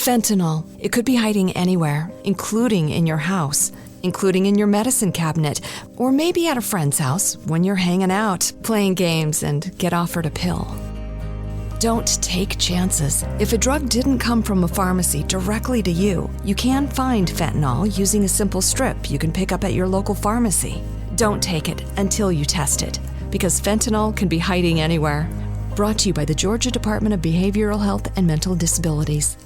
Fentanyl. It could be hiding anywhere, including in your house, including in your medicine cabinet, or maybe at a friend's house when you're hanging out, playing games, and get offered a pill. Don't take chances. If a drug didn't come from a pharmacy directly to you, you can find fentanyl using a simple strip you can pick up at your local pharmacy. Don't take it until you test it, because fentanyl can be hiding anywhere. Brought to you by the Georgia Department of Behavioral Health and Mental Disabilities.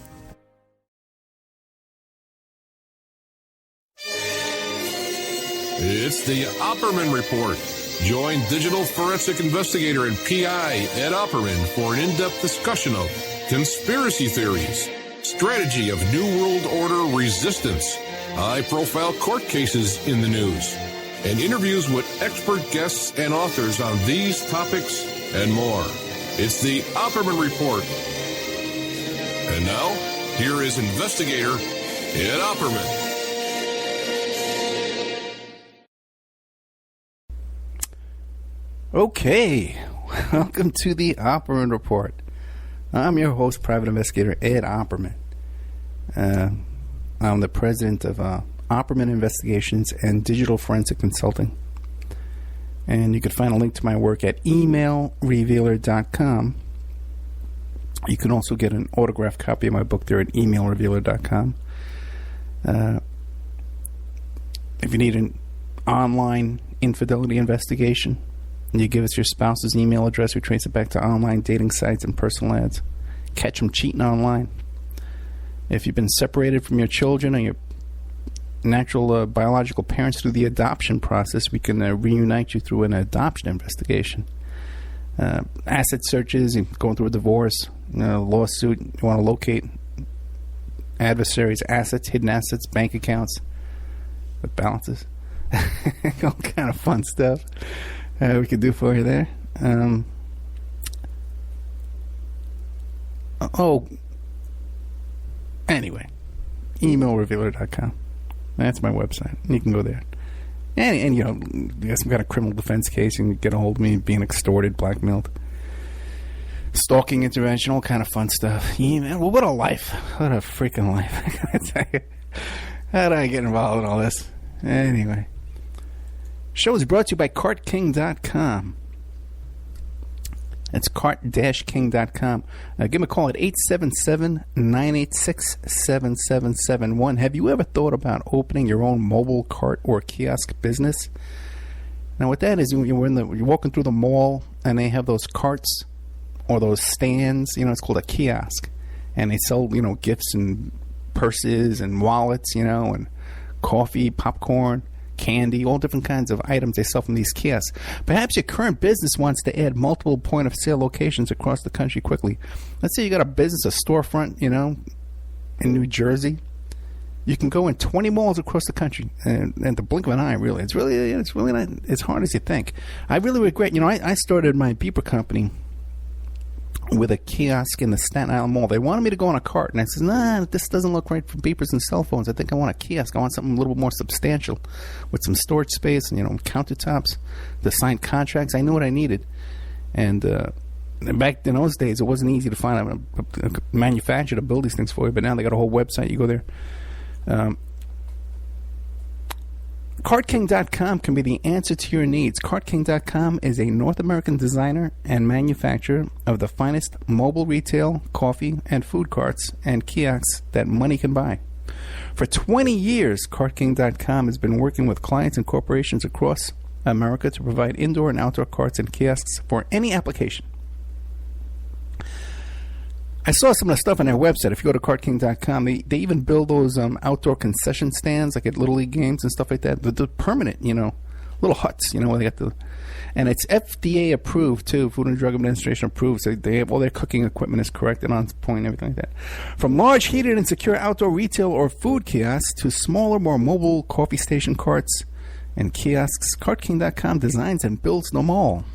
It's the Opperman Report. Join digital forensic investigator and PI Ed Opperman for an in-depth discussion of conspiracy theories, strategy of New World Order resistance, high-profile court cases in the news, and interviews with expert guests and authors on these topics and more. It's the Opperman Report. And now, here is investigator Ed Opperman. Okay, welcome to the Opperman Report. I'm your host, Private Investigator Ed Opperman. I'm the president of Opperman Investigations and Digital Forensic Consulting. And you can find a link to my work at emailrevealer.com. You can also get an autographed copy of my book there at emailrevealer.com. If you need an online infidelity investigation, you give us your spouse's email address. We trace it back to online dating sites and personal ads. Catch them cheating online. If you've been separated from your children or your natural biological parents through the adoption process, we can reunite you through an adoption investigation. Asset searches, going through a divorce, lawsuit. You want to locate adversaries' assets, hidden assets, bank accounts with balances. All kind of fun stuff. We could do for you there. Anyway, emailrevealer.com. That's my website. You can go there. And you got some kind of criminal defense case, you can get a hold of me, being extorted, blackmailed, stalking intervention, all kind of fun stuff. Email. Well, what a life. What a freaking life. I gotta tell you. How did I get involved in all this? Anyway. Show is brought to you by CartKing.com. It's cart-king.com. Give me a call at 877-986-7771. Have you ever thought about opening your own mobile cart or kiosk business? Now, what that is, you're walking through the mall, and they have those carts or those stands. It's called a kiosk. And they sell, gifts and purses and wallets, and coffee, popcorn, candy, all different kinds of items they sell from these kiosks. Perhaps your current business wants to add multiple point-of-sale locations across the country quickly. Let's say you got a business, a storefront, in New Jersey. You can go in 20 malls across the country, and the blink of an eye, really. It's really not as hard as you think. I really regret, I started my beeper company with a kiosk in the Staten Island Mall. They wanted me to go on a cart, and I said, nah, this doesn't look right for beepers and cell phones. I think I want a kiosk. I want something a little bit more substantial with some storage space and, countertops, the signed contracts. I knew what I needed. And back in those days, it wasn't easy to find a manufacturer to build these things for you, but now they got a whole website. You go there. CartKing.com can be the answer to your needs. CartKing.com is a North American designer and manufacturer of the finest mobile retail, coffee, and food carts and kiosks that money can buy. For 20 years, CartKing.com has been working with clients and corporations across America to provide indoor and outdoor carts and kiosks for any application. I saw some of the stuff on their website. If you go to CartKing.com, they even build those outdoor concession stands, like at Little League games and stuff like that. They're permanent, little huts, where they got and it's FDA approved too, Food and Drug Administration approved. So they have all their cooking equipment is correct and on point and everything like that. From large, heated, and secure outdoor retail or food kiosks to smaller, more mobile coffee station carts and kiosks, CartKing.com designs and builds them all.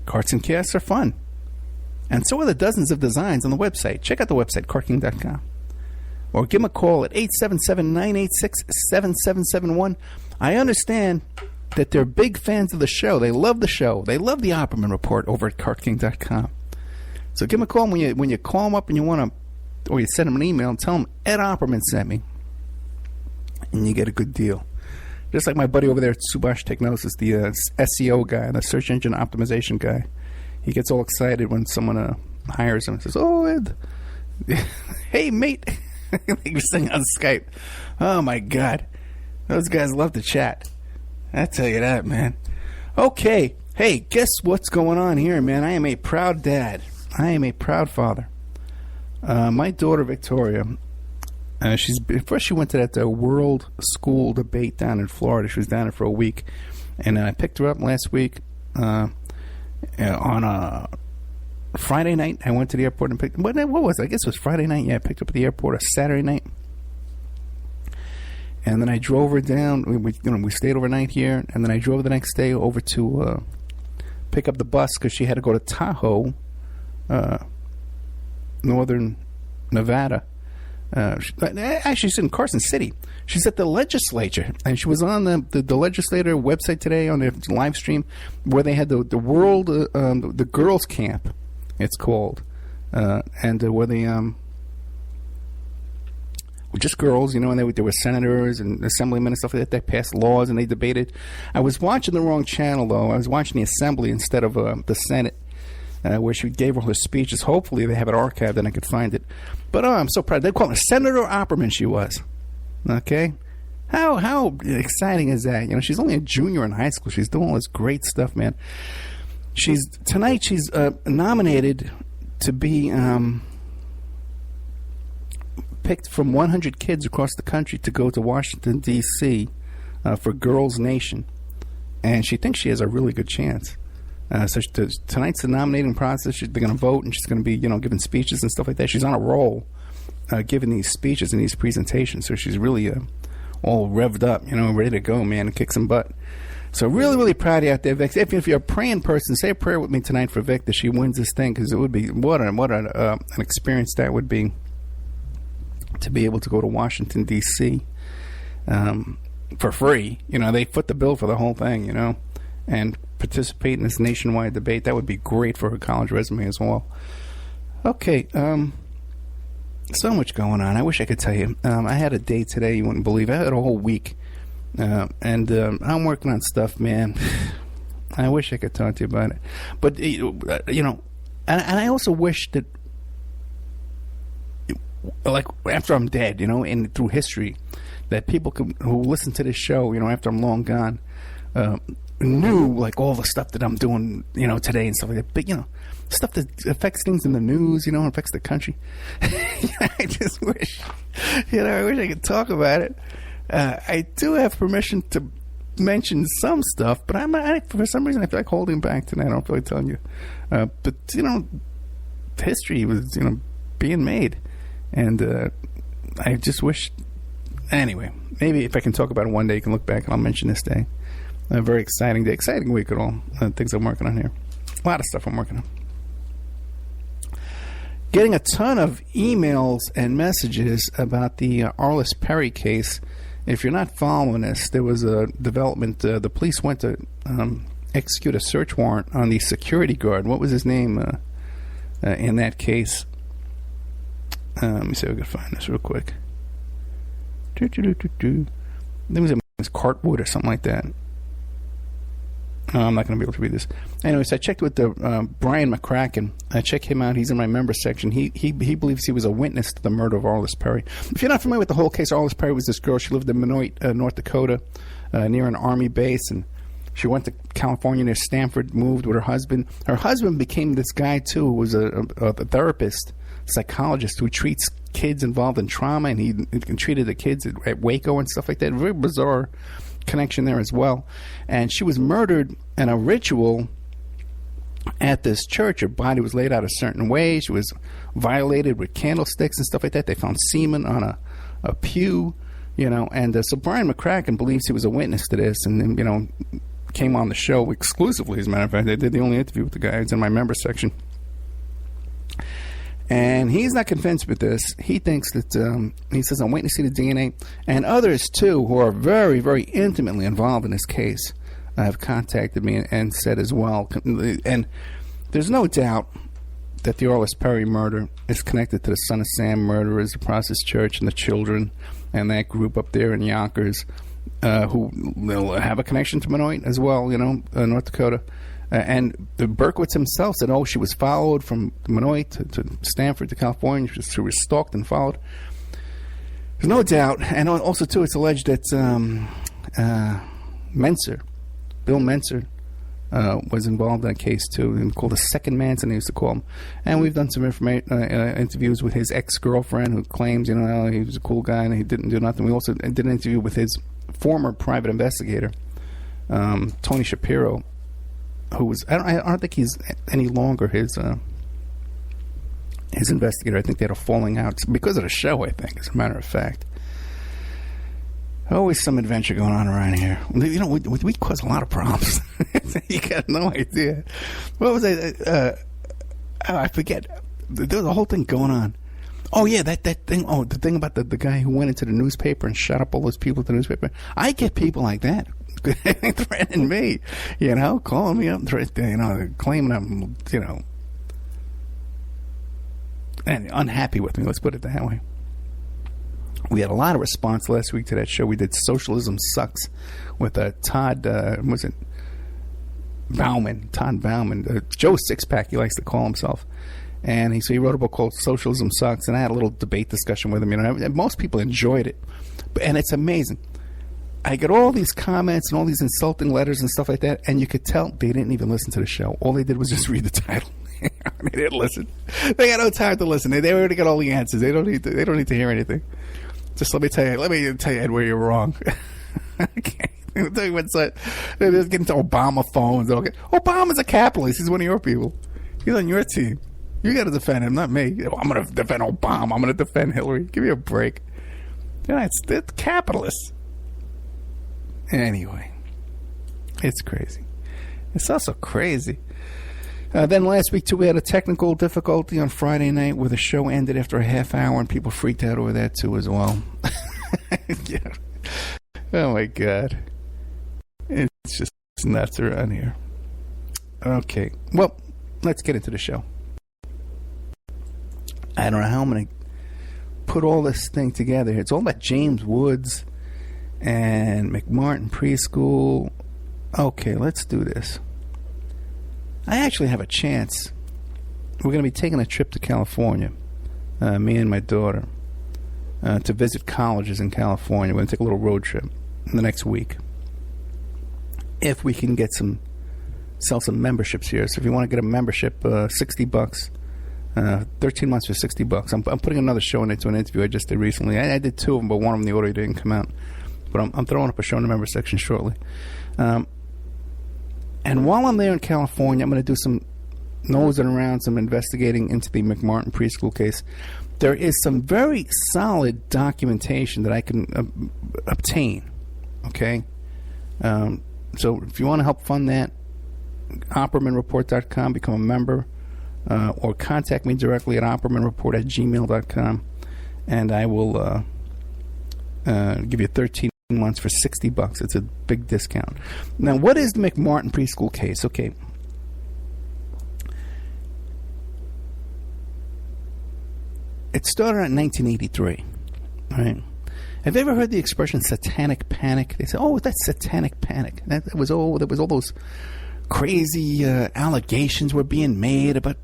Carts and kiosks are fun. And so are the dozens of designs on the website. Check out the website, CartKing.com. Or give them a call at 877-986-7771. I understand that they're big fans of the show. They love the show. They love the Opperman Report over at CartKing.com. So give them a call when you call them up and you want to or you send them an email and tell them Ed Opperman sent me, and you get a good deal. Just like my buddy over there at Subash Technosis, the SEO guy, the search engine optimization guy. He gets all excited when someone hires him and says, "Oh, Ed, hey, mate." You're sitting on Skype. Oh, my God. Those guys love to chat. I tell you that, man. Okay. Hey, guess what's going on here, man? I am a proud dad. I am a proud father. My daughter, Victoria, first she went to that World School debate down in Florida. She was down there for a week. And I picked her up last week on a Friday night. I went to the airport and picked... What was it? I guess it was Friday night. Yeah, I picked her up at the airport a Saturday night. And then I drove her down. We stayed overnight here. And then I drove the next day over to pick up the bus because she had to go to Tahoe, northern Nevada. Actually, she's in Carson City. She's at the legislature, and she was on the legislator website today on their live stream where they had the world the girls camp, it's called, and where they were just girls, you know, and there were senators and assemblymen and stuff like that. They passed laws and they debated. I was watching the wrong channel though. I was watching the assembly instead of the Senate. Where she gave all her speeches. Hopefully they have it archived and I could find it. But I'm so proud. They call her Senator Opperman. She was. Okay? How exciting is that? You know, she's only a junior in high school. She's doing all this great stuff, man. Tonight she's nominated to be picked from 100 kids across the country to go to Washington, D.C. For Girls Nation. And she thinks she has a really good chance. So tonight's the nominating process. They're going to vote, and she's going to be, you know, giving speeches and stuff like that. She's on a roll, giving these speeches and these presentations. So she's really all revved up, you know, ready to go, man, and kick some butt. So really, really proud of you out there, Vic. If you're a praying person, say a prayer with me tonight for Vic that she wins this thing, because it would be what an experience that would be to be able to go to Washington, D.C. For free. You know, they foot the bill for the whole thing, you know, and participate in this nationwide debate. That would be great for her college resume as well. Okay, so much going on. I wish I could tell you. I had a day today you wouldn't believe. I had a whole week. And I'm working on stuff, man. I wish I could talk to you about it. But, you know, and I also wish that, like, after I'm dead, you know, and through history, that people who listen to this show, you know, after I'm long gone, knew, like, all the stuff that I'm doing, you know, today and stuff like that. But, you know, stuff that affects things in the news, you know, affects the country. I just wish, you know, I wish I could talk about it. I do have permission to mention some stuff, but for some reason I feel like holding back tonight. I don't feel like telling you. But, you know, history was, you know, being made. And I just wish... Anyway, maybe if I can talk about it one day, you can look back and I'll mention this day. A very exciting day. Exciting week at all. Things I'm working on here. A lot of stuff I'm working on. Getting a ton of emails and messages about the Arliss Perry case. If you're not following this, there was a development. The police went to execute a search warrant on the security guard. What was his name in that case? Let me see if I can find this real quick. I think it was Cartwood or something like that. I'm not going to be able to read this. Anyways, I checked with the Brian McCracken. I checked him out. He's in my member section. He believes he was a witness to the murder of Arliss Perry. If you're not familiar with the whole case, Arliss Perry was this girl. She lived in Benoit, North Dakota, near an army base, and she went to California near Stanford, moved with her husband. Her husband became this guy, too, who was a therapist, psychologist who treats kids involved in trauma, and he treated the kids at Waco and stuff like that. Very bizarre connection there as well. And she was murdered in a ritual at this church. Her body was laid out a certain way. She was violated with candlesticks and stuff like that. They found semen on a pew, you know. And so Brian McCracken believes he was a witness to this, and then, you know, came on the show exclusively. As a matter of fact, they did the only interview with the guy. It's in my member section. And he's not convinced with this. He thinks that, he says, I'm waiting to see the DNA. And others, too, who are very, very intimately involved in this case, have contacted me and said as well. And there's no doubt that the Orlis Perry murder is connected to the Son of Sam murderers, the Process Church, and the children, and that group up there in Yonkers, who will have a connection to Benoit as well, North Dakota. And the Berkowitz himself said, she was followed from Benoit to Stanford to California. She was stalked and followed. There's no doubt. And also, too, it's alleged that Bill Menser, was involved in a case, too, called the Second Manson, they used to call him. And we've done some interviews with his ex-girlfriend, who claims, he was a cool guy and he didn't do nothing. We also did an interview with his former private investigator, Tony Shapiro, who was, I don't think he's any longer his investigator. I think they had a falling out because of the show, I think, as a matter of fact. Always some adventure going on around here. We cause a lot of problems. You got no idea. What was I forget. There was a whole thing going on. Oh, yeah, that thing. Oh, the thing about the guy who went into the newspaper and shot up all those people at the newspaper. I get people like that threatening me, calling me up, claiming I'm, and unhappy with me. Let's put it that way. We had a lot of response last week to that show. We did Socialism Sucks with Todd, Bauman, Joe Sixpack, he likes to call himself. And he wrote a book called Socialism Sucks, and I had a little debate discussion with him. And most people enjoyed it. And it's amazing. I get all these comments and all these insulting letters and stuff like that, and you could tell they didn't even listen to the show. All they did was just read the title. They didn't listen. They got no time to listen. They already got all the answers. They don't need to hear anything. Just let me tell you, Ed, where you're wrong. Okay. They're getting to Obama phones. Okay. Obama's a capitalist. He's one of your people. He's on your team. You got to defend him, not me. I'm going to defend Obama. I'm going to defend Hillary. Give me a break. It's capitalists. Anyway, it's crazy. It's also crazy. Then last week, too, we had a technical difficulty on Friday night where the show ended after a half hour, and people freaked out over that, too, as well. Yeah. Oh, my God. It's just nuts around here. Okay. Well, let's get into the show. I don't know how I'm going to put all this thing together. It's all about James Woods and Mcmartin Preschool. Okay, let's do this. I actually have a chance. We're going to be taking a trip to California, me and my daughter, to visit colleges in California. We're going to take a little road trip in the next week. If we can sell some memberships here. So if you want to get a membership, $60, 13 months for $60. I'm putting another show into an interview I just did recently. I did two of them, but one of them, the audio didn't come out. But I'm throwing up a show in the member section shortly. And while I'm there in California, I'm going to do some nosing around, some investigating into the Mcmartin Preschool case. There is some very solid documentation that I can obtain. Okay? So if you want to help fund that, OppermanReport.com, become a member, or contact me directly at OppermanReport@gmail.com, and I will give you 13 months for $60. It's a big discount. Now, what is the Mcmartin Preschool case? Okay. It started in 1983, right? Have you ever heard the expression satanic panic? They say, oh, that's satanic panic. There was all those crazy allegations were being made about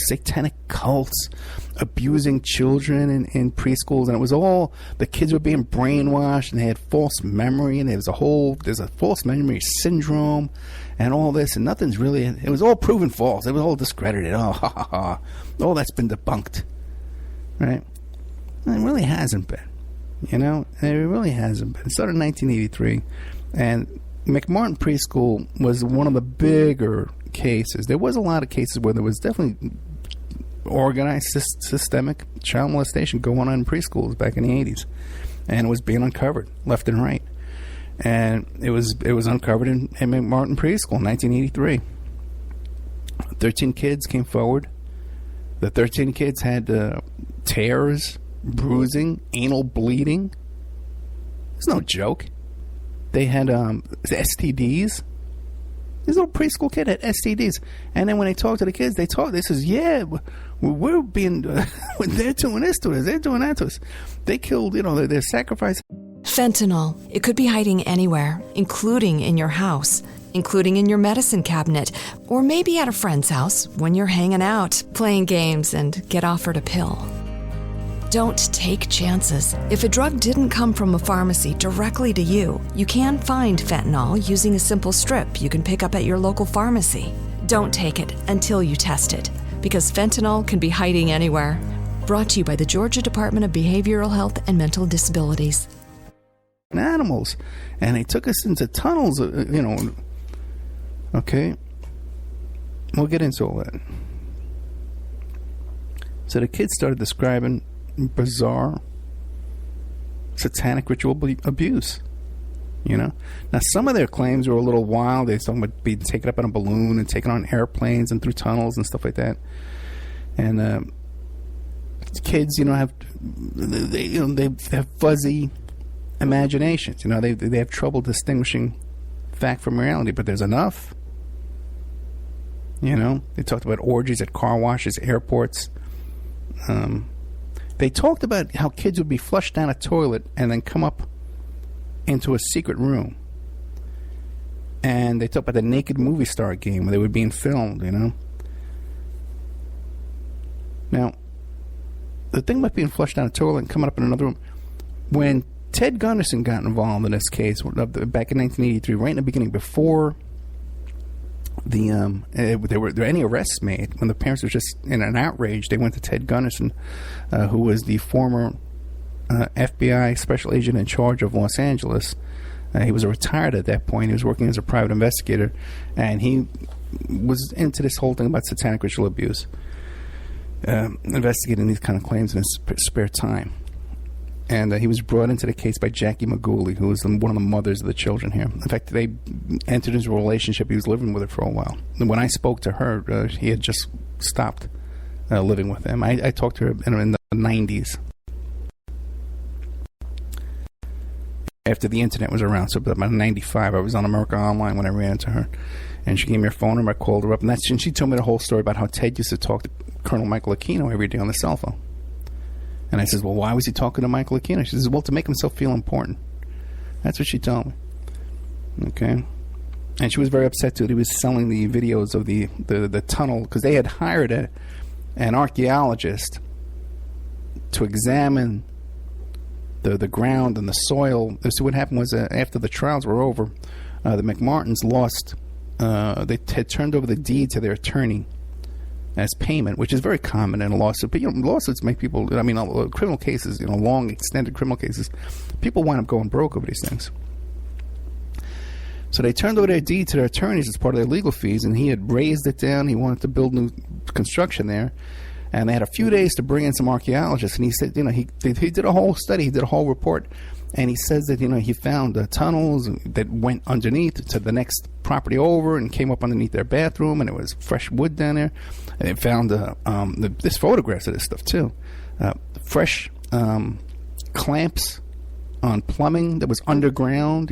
satanic cults abusing children in preschools, and it was all the kids were being brainwashed, and they had false memory, and there's a false memory syndrome and all this, and nothing's really, it was all proven false. It was all discredited. Oh, ha, ha, ha. All that's been debunked, right? And it really hasn't been, it really hasn't been. It started in 1983, and Mcmartin Preschool was one of the bigger cases. There was a lot of cases where there was definitely organized, systemic child molestation going on in preschools back in the 80s. And it was being uncovered left and right. And it was uncovered in Mcmartin Preschool in 1983. 13 kids came forward. The 13 kids had tears, bruising, anal bleeding. It's no joke. They had STDs. This little preschool kid had STDs. And then when they talked to the kids, they says, yeah, we're being, they're doing this to us, they're doing that to us. They killed, they're sacrificing. Fentanyl. It could be hiding anywhere, including in your house, including in your medicine cabinet, or maybe at a friend's house when you're hanging out, playing games, and get offered a pill. Don't take chances. If a drug didn't come from a pharmacy directly to you, you can find fentanyl using a simple strip you can pick up at your local pharmacy. Don't take it until you test it, because fentanyl can be hiding anywhere. Brought to you by the Georgia Department of Behavioral Health and Mental Disabilities. Animals, and they took us into tunnels, okay? We'll get into all that. So the kids started describing bizarre satanic ritual abuse. Now some of their claims were a little wild. They talking about being taken up on a balloon and taken on airplanes and through tunnels and stuff like that. And kids, have fuzzy imaginations. They have trouble distinguishing fact from reality. But there's enough. They talked about orgies at car washes, airports. They talked about how kids would be flushed down a toilet and then come up into a secret room. And they talked about the naked movie star game where they were being filmed, Now, the thing about being flushed down a toilet and coming up in another room, when Ted Gunderson got involved in this case back in 1983, right in the beginning, before there were any arrests made, when the parents were just in an outrage, they went to Ted Gunderson, who was the former FBI special agent in charge of Los Angeles. He was retired at that point. He was working as a private investigator, and he was into this whole thing about satanic ritual abuse, investigating these kind of claims in his spare time. And he was brought into the case by Jackie Maguli, who was one of the mothers of the children here. In fact, they entered into a relationship. He was living with her for a while. And when I spoke to her, he had just stopped living with him. I talked to her in the 90s. After the internet was around, so about 95, I was on America Online when I ran into her. And she gave me her phone number. I called her up. And she told me the whole story about how Ted used to talk to Colonel Michael Aquino every day on the cell phone. And I says, well, why was he talking to Michael Aquino? She says, well, to make himself feel important. That's what she told me. Okay. And she was very upset, too. He was selling the videos of the tunnel, because they had hired an archaeologist to examine the ground and the soil. So what happened was, after the trials were over, the Mcmartins lost, they had turned over the deed to their attorney as payment, which is very common in a lawsuit. But lawsuits make people, criminal cases, long extended criminal cases, people wind up going broke over these things. So they turned over their deed to their attorneys as part of their legal fees, and he had raised it down. He wanted to build new construction there, and they had a few days to bring in some archaeologists. And he said, he did a whole study, he did a whole report, and he says that he found tunnels that went underneath to the next property over and came up underneath their bathroom, and it was fresh wood down there. And they found this photographs of this stuff too, fresh clamps on plumbing that was underground.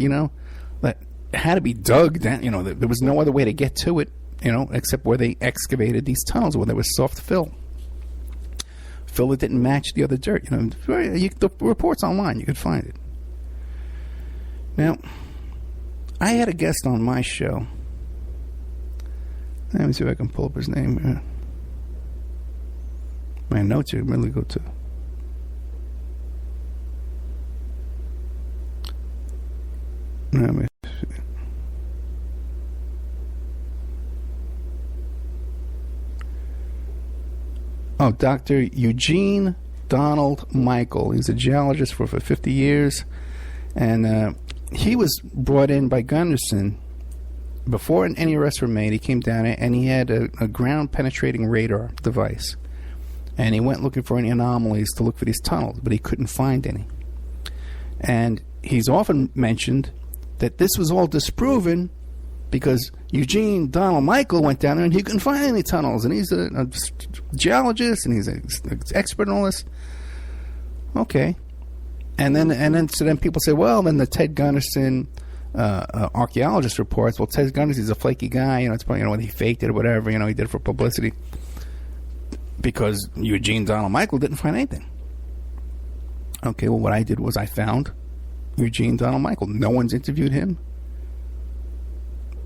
That had to be dug down. There was no other way to get to it. Except where they excavated these tunnels, where there was soft fill that didn't match the other dirt. The report's online. You could find it. Now, I had a guest on my show. Let me see if I can pull up his name. My notes are really good too. Let me see. Oh, Dr. Eugene Donald Michael. He's a geologist for 50 years. And he was brought in by Gunderson. Before any arrests were made, he came down and he had a ground-penetrating radar device. And he went looking for any anomalies to look for these tunnels, but he couldn't find any. And he's often mentioned that this was all disproven because Eugene Donald Michael went down there and he couldn't find any tunnels. And he's a geologist and he's an expert in all this. Okay. And then people say, well, then the Ted Gunderson archaeologist reports, well, Ted Gunderson's a flaky guy, it's probably, he faked it or whatever, he did it for publicity. because Eugene Donald Michael didn't find anything. Okay, well, what I did was I found Eugene Donald Michael. No one's interviewed him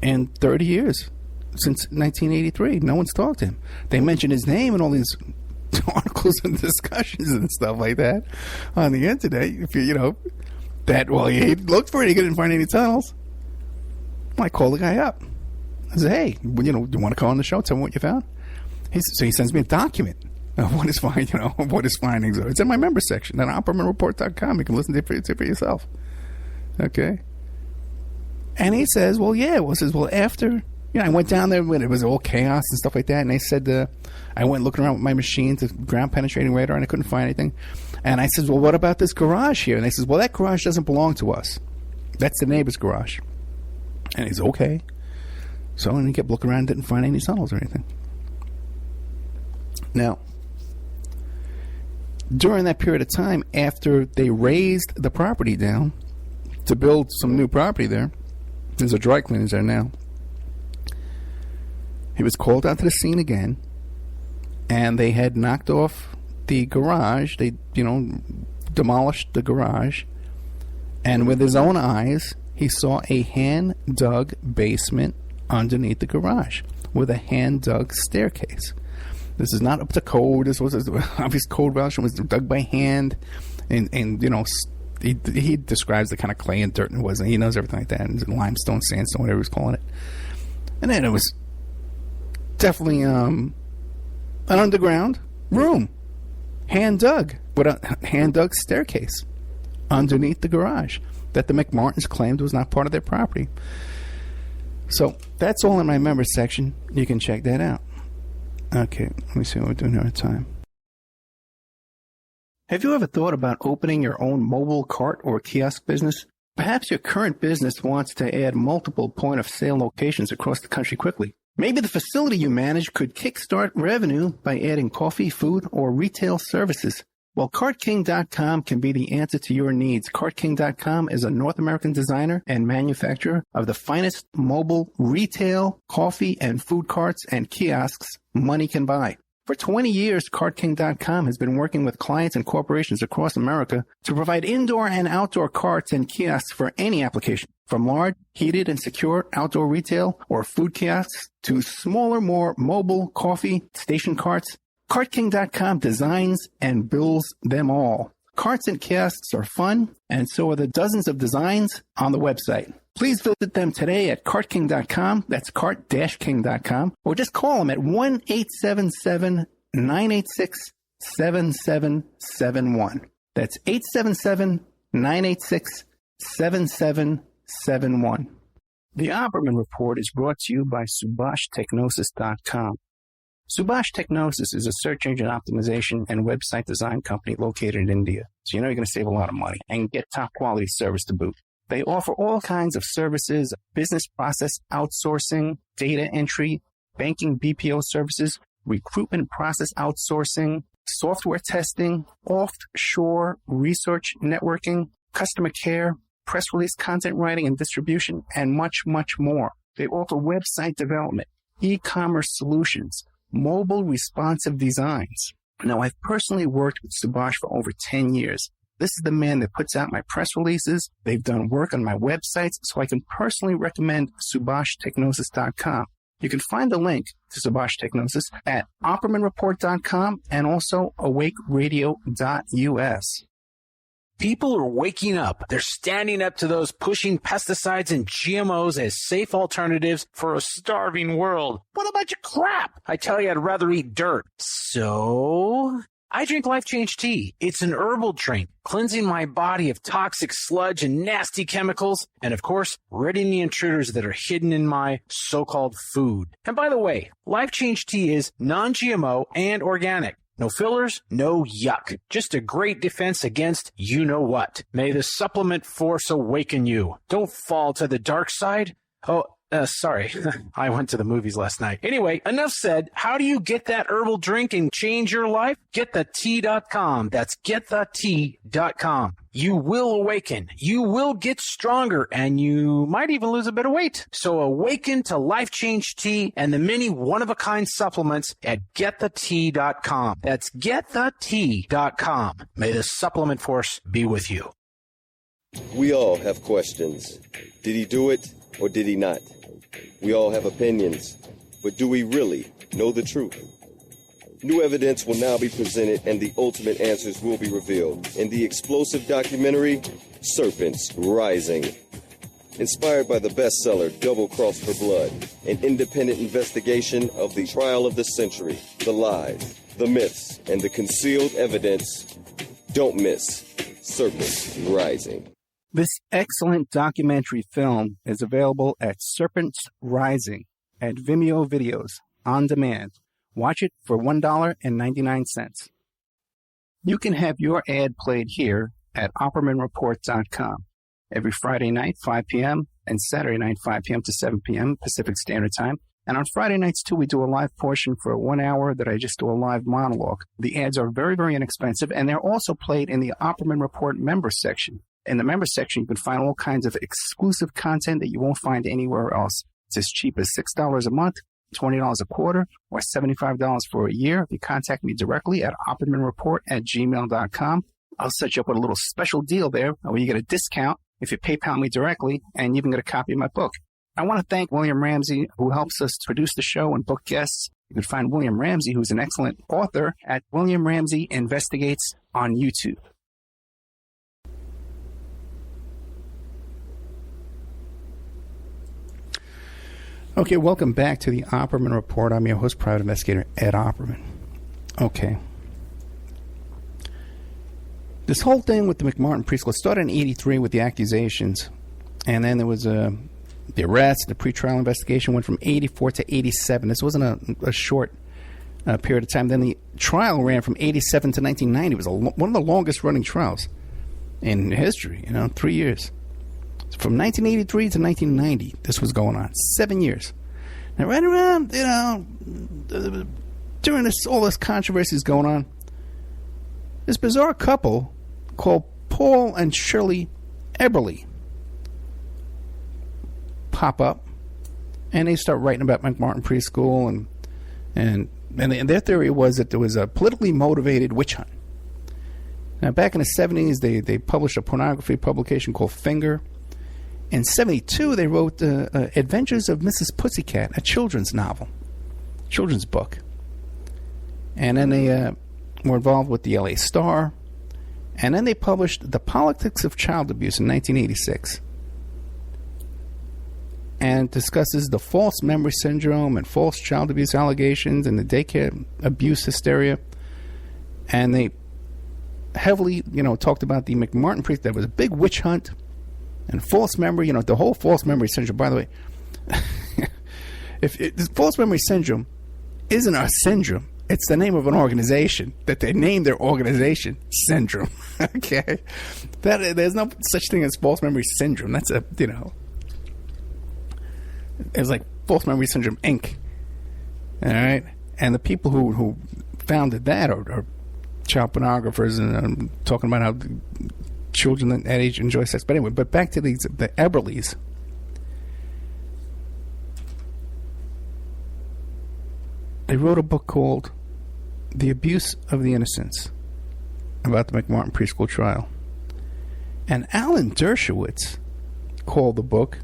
in 30 years, since 1983. No one's talked to him. They mention his name in all these articles and discussions and stuff like that on the internet. If he looked for it, he couldn't find any tunnels. I called the guy up. I said, hey, do you want to call on the show? Tell me what you found. So he sends me a document of what his findings are. It's in my member section at OppermanReport.com. You can listen to it for yourself. Okay. And he says, after, I went down there when it was all chaos and stuff like that, and they said, I went looking around with my machine to ground penetrating radar, and I couldn't find anything. And I said, well, what about this garage here? And they says, well, that garage doesn't belong to us. That's the neighbor's garage. And he's okay. So, and he kept looking around, didn't find any tunnels or anything. Now, during that period of time, after they raised the property down to build some new property there, there's a dry cleaners there now, he was called out to the scene again, and they had knocked off the garage. They, demolished the garage, and with his own eyes, he saw a hand-dug basement underneath the garage with a hand-dug staircase. This is not up to code. This was an obvious code violation. It was dug by hand, and he describes the kind of clay and dirt it was, and he knows everything like that, and limestone, sandstone, whatever he was calling it. And then it was definitely an underground room, hand-dug, with a hand-dug staircase underneath the garage that the Mcmartins claimed was not part of their property. So that's all in my members section. You can check that out. Okay, let me see what we're doing here at time. Have you ever thought about opening your own mobile cart or kiosk business? Perhaps your current business wants to add multiple point-of-sale locations across the country quickly. Maybe the facility you manage could kickstart revenue by adding coffee, food, or retail services. Well, CartKing.com can be the answer to your needs. CartKing.com is a North American designer and manufacturer of the finest mobile retail, coffee, and food carts and kiosks money can buy. For 20 years, CartKing.com has been working with clients and corporations across America to provide indoor and outdoor carts and kiosks for any application. From large, heated, and secure outdoor retail or food kiosks to smaller, more mobile coffee station carts, CartKing.com designs and builds them all. Carts and kiosks are fun, and so are the dozens of designs on the website. Please visit them today at CartKing.com, that's cart-king.com, or just call them at 1-877-986-7771. That's 877-986-7771. The Opperman Report is brought to you by SubhashTechnosis.com. Subash Technosis is a search engine optimization and website design company located in India. So you're going to save a lot of money and get top quality service to boot. They offer all kinds of services, business process outsourcing, data entry, banking BPO services, recruitment process outsourcing, software testing, offshore research networking, customer care, press release content writing and distribution, and much, much more. They offer website development, e-commerce solutions, mobile responsive designs. Now, I've personally worked with Subhash for over 10 years. This is the man that puts out my press releases. They've done work on my websites, so I can personally recommend SubhashTechnosis.com. You can find the link to Subhash Technosis at OppermanReport.com and also AwakeRadio.us. People are waking up. They're standing up to those pushing pesticides and GMOs as safe alternatives for a starving world. What a bunch of crap! I tell you, I'd rather eat dirt. So I drink Life Change Tea. It's an herbal drink, cleansing my body of toxic sludge and nasty chemicals, and of course, ridding the intruders that are hidden in my so-called food. And by the way, Life Change Tea is non-GMO and organic. No fillers, no yuck. Just a great defense against you-know-what. May the supplement force awaken you. Don't fall to the dark side. Oh, Sorry, I went to the movies last night. Anyway, enough said. How do you get that herbal drink and change your life? GetTheTea.com. That's GetTheTea.com. You will awaken. You will get stronger, and you might even lose a bit of weight. So awaken to Life Change Tea and the many one-of-a-kind supplements at GetTheTea.com. That's GetTheTea.com. May the supplement force be with you. We all have questions. Did he do it or did he not? We all have opinions, but do we really know the truth? New evidence will now be presented and the ultimate answers will be revealed in the explosive documentary, Serpents Rising. Inspired by the bestseller Double Cross for Blood, an independent investigation of the trial of the century, the lies, the myths, and the concealed evidence. Don't miss Serpents Rising. This excellent documentary film is available at Serpents Rising at Vimeo Videos on demand. Watch it for $1.99. You can have your ad played here at OppermanReport.com every Friday night, 5 p.m., and Saturday night, 5 p.m. to 7 p.m. Pacific Standard Time. And on Friday nights, too, we do a live portion for 1 hour that I just do a live monologue. The ads are very, very inexpensive, and they're also played in the Opperman Report member section. In the member section, you can find all kinds of exclusive content that you won't find anywhere else. It's as cheap as $6 a month, $20 a quarter, or $75 for a year. If you contact me directly at oppermanreport@gmail.com, I'll set you up with a little special deal there where you get a discount if you PayPal me directly, and you even get a copy of my book. I want to thank William Ramsey, who helps us produce the show and book guests. You can find William Ramsey, who's an excellent author, at William Ramsey Investigates on YouTube. Okay, welcome back to the Opperman Report. I'm your host, private investigator Ed Opperman. Okay. This whole thing with the Mcmartin Preschool started in 83 with the accusations, and then there was the arrest, the pretrial investigation went from 84 to 87. This wasn't a short period of time. Then the trial ran from 87 to 1990. It was one of the longest running trials in history, 3 years. From 1983 to 1990, this was going on. 7 years. Now, right around, during all this controversy is going on, this bizarre couple called Paul and Shirley Eberly pop up, and they start writing about Mcmartin Preschool, and their theory was that there was a politically motivated witch hunt. Now, back in the 70s, they published a pornography publication called Finger. In 72, they wrote Adventures of Mrs. Pussycat, a children's novel, children's book. And then they were involved with the LA Star. And then they published The Politics of Child Abuse in 1986. And discusses the false memory syndrome and false child abuse allegations and the daycare abuse hysteria. And they heavily, talked about the Mcmartin Preschool. There was a big witch hunt. And false memory, the whole false memory syndrome, by the way, this false memory syndrome isn't a syndrome. It's the name of an organization that they named their organization Syndrome. Okay? There's no such thing as false memory syndrome. That's it's like False Memory Syndrome, Inc. All right? And the people who founded that are child pornographers and talking about how children at that age enjoy sex. But anyway, back to the Eberlys. They wrote a book called The Abuse of the Innocents about the Mcmartin Preschool trial. And Alan Dershowitz called the book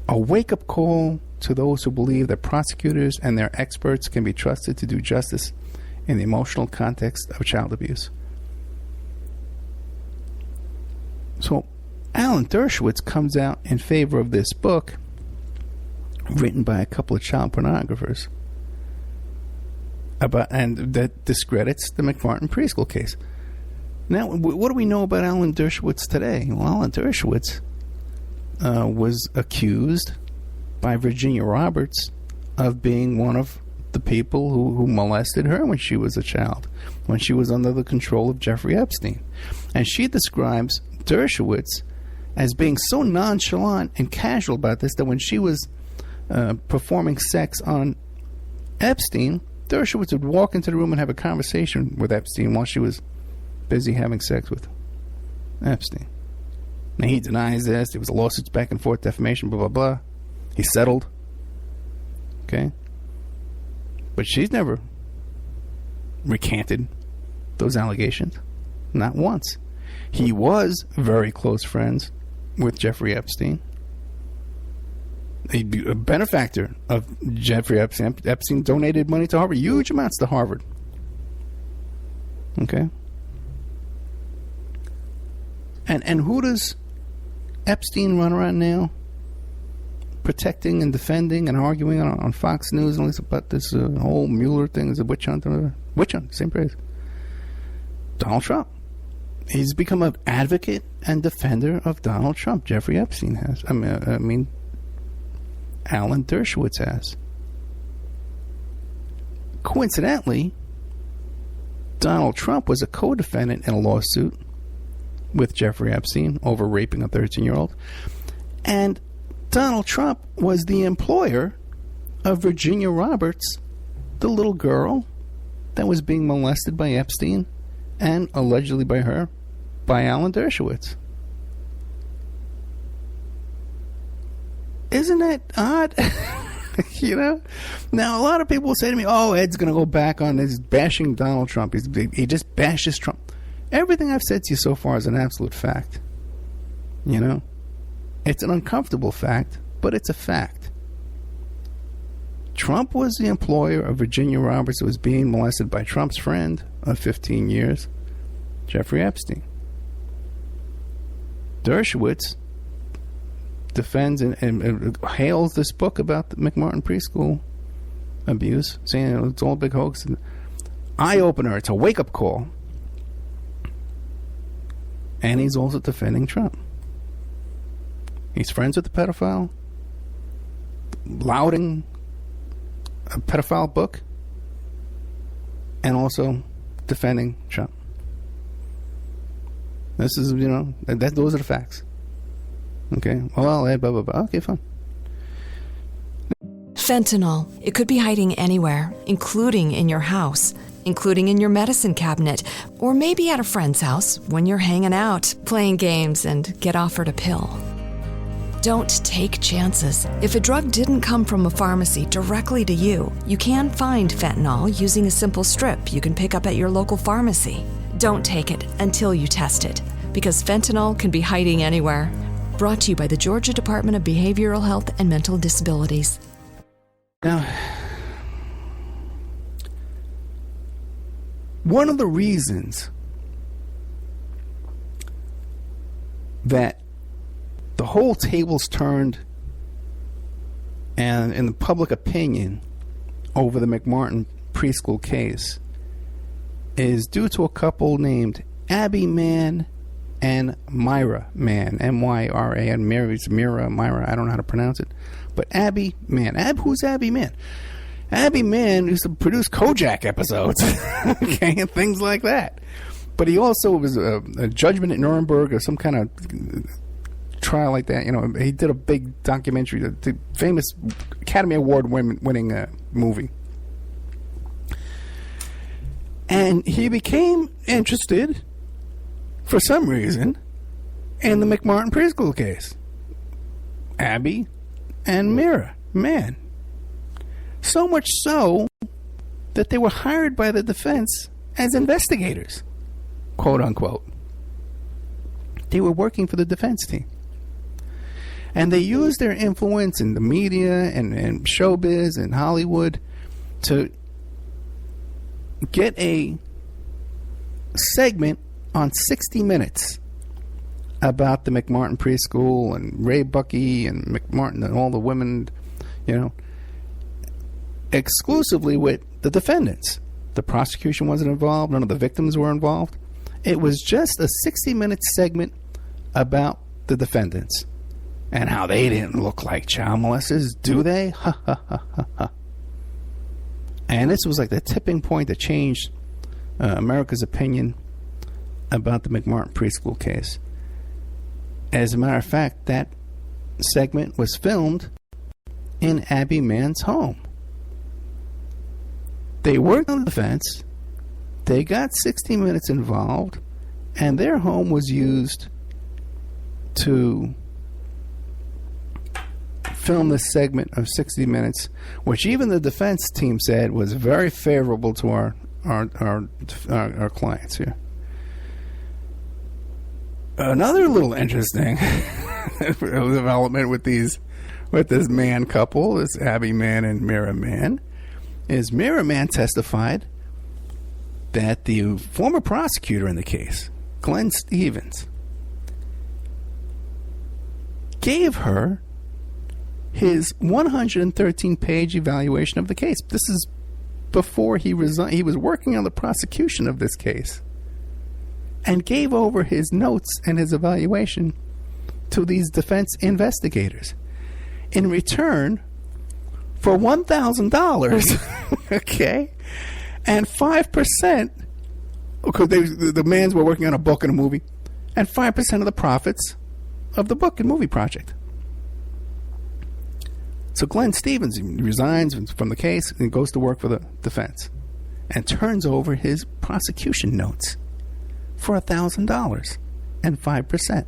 A Wake-Up Call to Those Who Believe That Prosecutors and Their Experts Can Be Trusted to Do Justice in the Emotional Context of Child Abuse. So Alan Dershowitz comes out in favor of this book written by a couple of child pornographers and that discredits the Mcmartin Preschool case. Now, what do we know about Alan Dershowitz today? Well, Alan Dershowitz was accused by Virginia Roberts of being one of the people who molested her when she was a child, when she was under the control of Jeffrey Epstein. And she describes Dershowitz as being so nonchalant and casual about this that when she was performing sex on Epstein, Dershowitz would walk into the room and have a conversation with Epstein while she was busy having sex with Epstein. Now, he denies this. There was lawsuits back and forth, defamation, blah, blah, blah. He settled. Okay? But she's never recanted those allegations. Not once. He was very close friends with Jeffrey Epstein. He'd be a benefactor of Jeffrey Epstein. Epstein donated money to Harvard, huge amounts to Harvard. Okay? And who does Epstein run around now? Protecting and defending and arguing on Fox News and about this whole Mueller thing is a witch hunt. Witch hunt, same phrase. Donald Trump. He's become an advocate and defender of Donald Trump. Jeffrey Epstein has. I mean, Alan Dershowitz has. Coincidentally, Donald Trump was a co-defendant in a lawsuit with Jeffrey Epstein over raping a 13-year-old. And Donald Trump was the employer of Virginia Roberts, the little girl that was being molested by Epstein and allegedly by her, by Alan Dershowitz. Isn't that odd? You know? Now, a lot of people will say to me, oh, Ed's going to go back on this bashing Donald Trump. He just bashes Trump. Everything I've said to you so far is an absolute fact. You know? It's an uncomfortable fact, but it's a fact. Trump was the employer of Virginia Roberts who was being molested by Trump's friend of 15 years, Jeffrey Epstein. Dershowitz defends and hails this book about the Mcmartin preschool abuse, saying it's all a big hoax. Eye-opener, it's a wake-up call. And he's also defending Trump. He's friends with the pedophile, lauding a pedophile book, and also defending Trump. This is, you know, those are the facts. Okay, well, blah, blah, blah. Okay, fine. Fentanyl. It could be hiding anywhere, including in your house, including in your medicine cabinet, or maybe at a friend's house when you're hanging out, playing games, and get offered a pill. Don't take chances. If a drug didn't come from a pharmacy directly to you, you can find fentanyl using a simple strip you can pick up at your local pharmacy. Don't take it until you test it, because fentanyl can be hiding anywhere. Brought to you by the Georgia Department of Behavioral Health and Mental Disabilities. Now, one of the reasons that the whole table's turned and in the public opinion over the Mcmartin preschool case is due to a couple named Abby Mann and Myra Mann, M-Y-R-A, and Myra, I don't know how to pronounce it, but Abby Mann. Who's Abby Mann? Abby Mann used to produce Kojak episodes, okay, and things like that. But he also was a judgment at Nuremberg or some kind of trial like that. You know, he did a big documentary, the famous Academy Award winning movie. And he became interested, for some reason, in the Mcmartin preschool case. Abby and Myra Mann. So much so that they were hired by the defense as investigators, quote unquote. They were working for the defense team. And they used their influence in the media and showbiz and Hollywood to get a segment on 60 Minutes about the Mcmartin preschool and Ray Bucky and Mcmartin and all the women, you know, exclusively with the defendants. The prosecution wasn't involved. None of the victims were involved. It was just a 60-minute segment about the defendants and how they didn't look like child molesters, do they? Ha, ha, ha, ha, ha. And this was like the tipping point that changed America's opinion about the Mcmartin preschool case. As a matter of fact, that segment was filmed in Abby Mann's home. They worked on the defense. They got 60 Minutes involved, and their home was used to film this segment of 60 Minutes, which even the defense team said was very favorable to our clients here. Another little interesting development with this Mann couple, this Abby Mann and Mira Mann, is Mira Mann testified that the former prosecutor in the case, Glenn Stevens, gave her his 113-page evaluation of the case. This is before he resigned. He was working on the prosecution of this case, and gave over his notes and his evaluation to these defense investigators in return for $1,000, okay, and 5%, because the Manns were working on a book and a movie, and 5% of the profits of the book and movie project. So Glenn Stevens resigns from the case and goes to work for the defense and turns over his prosecution notes for $1,000 and 5%.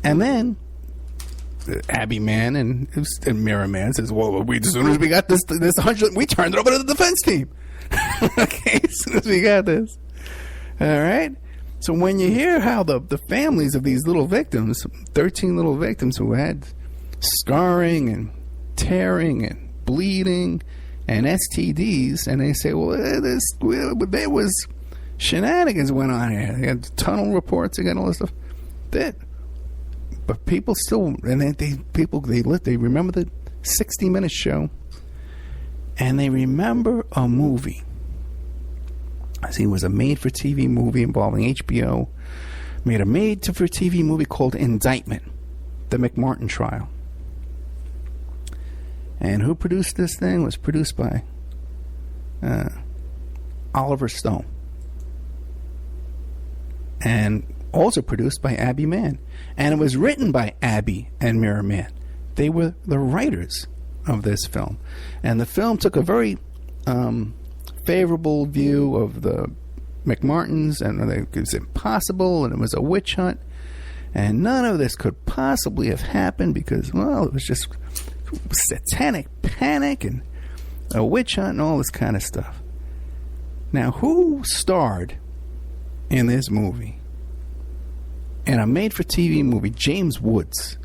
And then Abby Mann and Mira Mann says, well, as soon as we got this 100, we turned it over to the defense team. Okay, as soon as we got this. All right? So when you hear how the families of these little victims, 13 little victims who had scarring and tearing and bleeding and STDs, and they say, well, there was shenanigans went on here. They had tunnel reports, they got all this stuff. But people still, and they remember the 60 Minutes show, and they remember a movie. I see it was a made-for-TV movie involving HBO. Made a made-for-TV movie called Indictment, the Mcmartin trial. And who produced this thing? It was produced by Oliver Stone. And also produced by Abby Mann. And it was written by Abby and Mira Mann. They were the writers of this film. And the film took a very favorable view of the Mcmartins, and it was impossible, and it was a witch hunt. And none of this could possibly have happened because, well, it was just satanic panic and a witch hunt and all this kind of stuff. Now, who starred in this movie? In a made-for-TV movie, James Woods.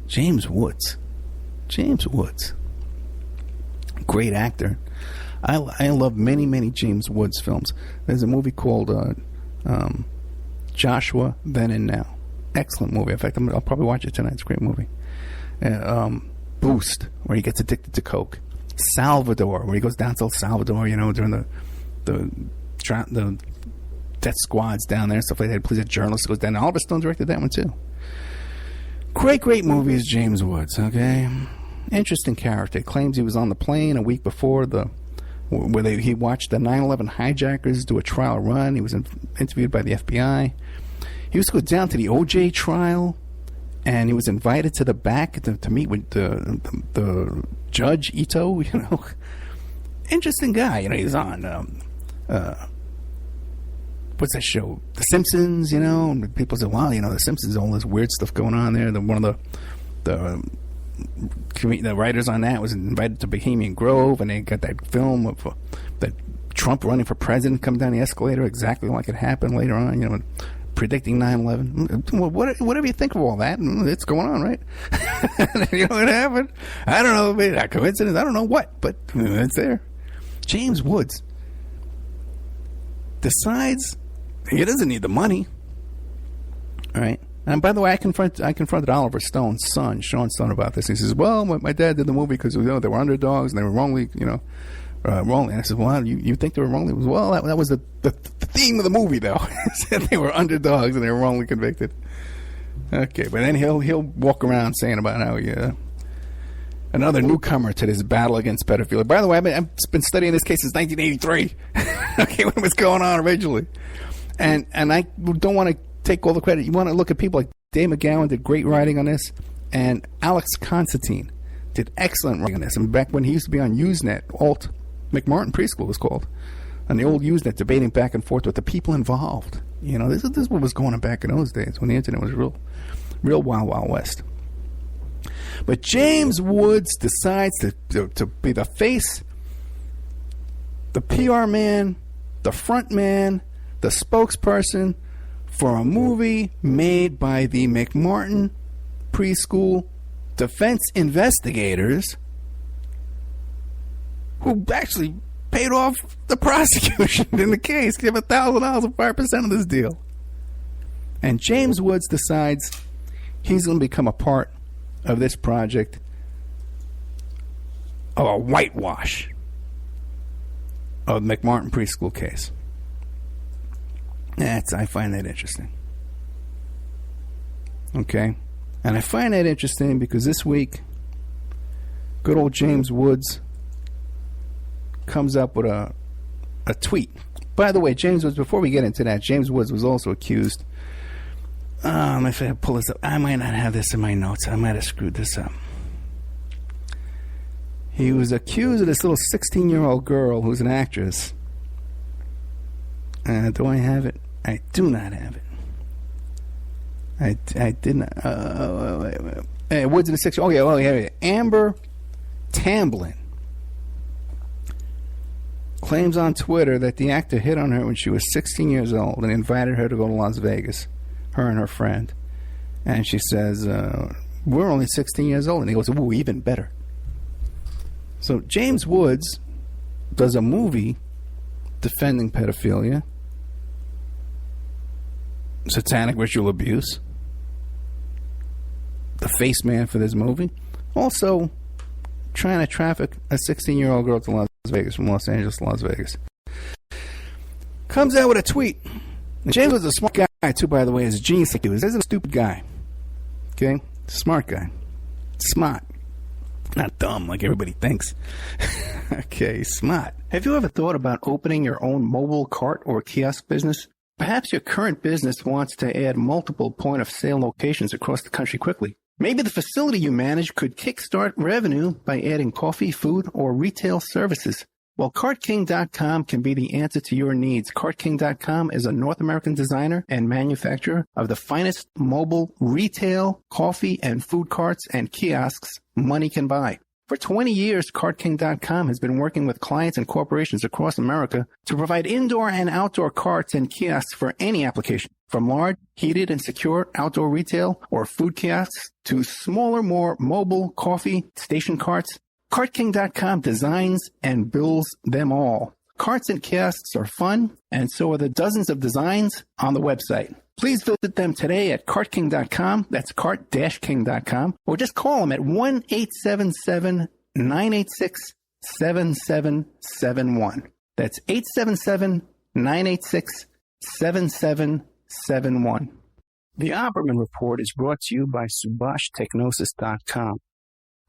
Great actor. I love many, many James Woods films. There's a movie called Joshua, Then and Now. Excellent movie. In fact, I'll probably watch it tonight. It's a great movie. Boost, where he gets addicted to coke. Salvador, where he goes down to El Salvador, during the death squads down there, stuff like that. He plays a journalist, goes down. Oliver Stone directed that one too. Great movies, James Woods. Okay, interesting character. Claims he was on the plane a week before he watched the 9/11 hijackers do a trial run. He was interviewed by the FBI. He used to go down to the OJ trial, and he was invited to the back to meet with the Judge Ito. Interesting guy. He's on what's that show? The Simpsons. And people say, "Wow, The Simpsons, all this weird stuff going on there." One of the writers on that was invited to Bohemian Grove, and they got that film of that Trump running for president coming down the escalator exactly like it happened later on, predicting 9/11. Whatever you think of all that, it's going on, right? What happened? I don't know, maybe a coincidence, I don't know what, but it's there. James Woods decides he doesn't need the money, all right? And by the way, I confronted Oliver Stone's son, Sean Stone, about this. He says, "Well, my dad did the movie because they were underdogs and they were wrongly, wrongly." And I said, "Well, you think they were wrongly?" Well, that was the theme of the movie, though. He said they were underdogs and they were wrongly convicted. Okay, but then he'll walk around saying about how another newcomer to this battle against pedophilia. By the way, I've been studying this case since 1983. Okay, what was going on originally? And I don't want to take all the credit. You want to look at people like Dave McGowan did great writing on this, and Alex Constantine did excellent writing on this. And back when he used to be on Usenet, Mcmartin Preschool was called, on the old Usenet, debating back and forth with the people involved. You know, this is what was going on back in those days when the internet was real wild, wild west. But James Woods decides to be the face, the PR man, the front man, the spokesperson for a movie made by the Mcmartin Preschool defense investigators who actually paid off the prosecution in the case, give $1,000 for 5% of this deal. And James Woods decides he's going to become a part of this project of a whitewash of the Mcmartin Preschool case. I find that interesting. Okay? And I find that interesting because this week, good old James Woods comes up with a tweet. By the way, James Woods, before we get into that, James Woods was also accused. If I pull this up, I might not have this in my notes. I might have screwed this up. He was accused of this little 16-year-old girl who's an actress. Do I have it? I do not have it. I did not. Wait. Woods of the 6. Okay, well, yeah. Amber Tamblyn claims on Twitter that the actor hit on her when she was 16 years old and invited her to go to Las Vegas, her and her friend. And she says, we're only 16 years old. And he goes, ooh, even better. So James Woods does a movie defending pedophilia, satanic ritual abuse, the face man for this movie, also trying to traffic a 16-year-old girl to Las Vegas, from Los Angeles to Las Vegas. Comes out with a tweet. And James was a smart guy, too, by the way. He's a genius. He was a stupid guy. Okay? Smart guy. Smart. Not dumb like everybody thinks. Okay, smart. Have you ever thought about opening your own mobile cart or kiosk business? Perhaps your current business wants to add multiple point-of-sale locations across the country quickly. Maybe the facility you manage could kickstart revenue by adding coffee, food, or retail services. Well, CartKing.com can be the answer to your needs. CartKing.com is a North American designer and manufacturer of the finest mobile retail, coffee, and food carts and kiosks money can buy. For 20 years, CartKing.com has been working with clients and corporations across America to provide indoor and outdoor carts and kiosks for any application, from large, heated, and secure outdoor retail or food kiosks to smaller, more mobile coffee station carts. CartKing.com designs and builds them all. Carts and kiosks are fun, and so are the dozens of designs on the website. Please visit them today at CartKing.com. That's cart-king.com. Or just call them at 1-877-986-7771. That's 877-986-7771. The Opperman Report is brought to you by SubhashTechnosis.com.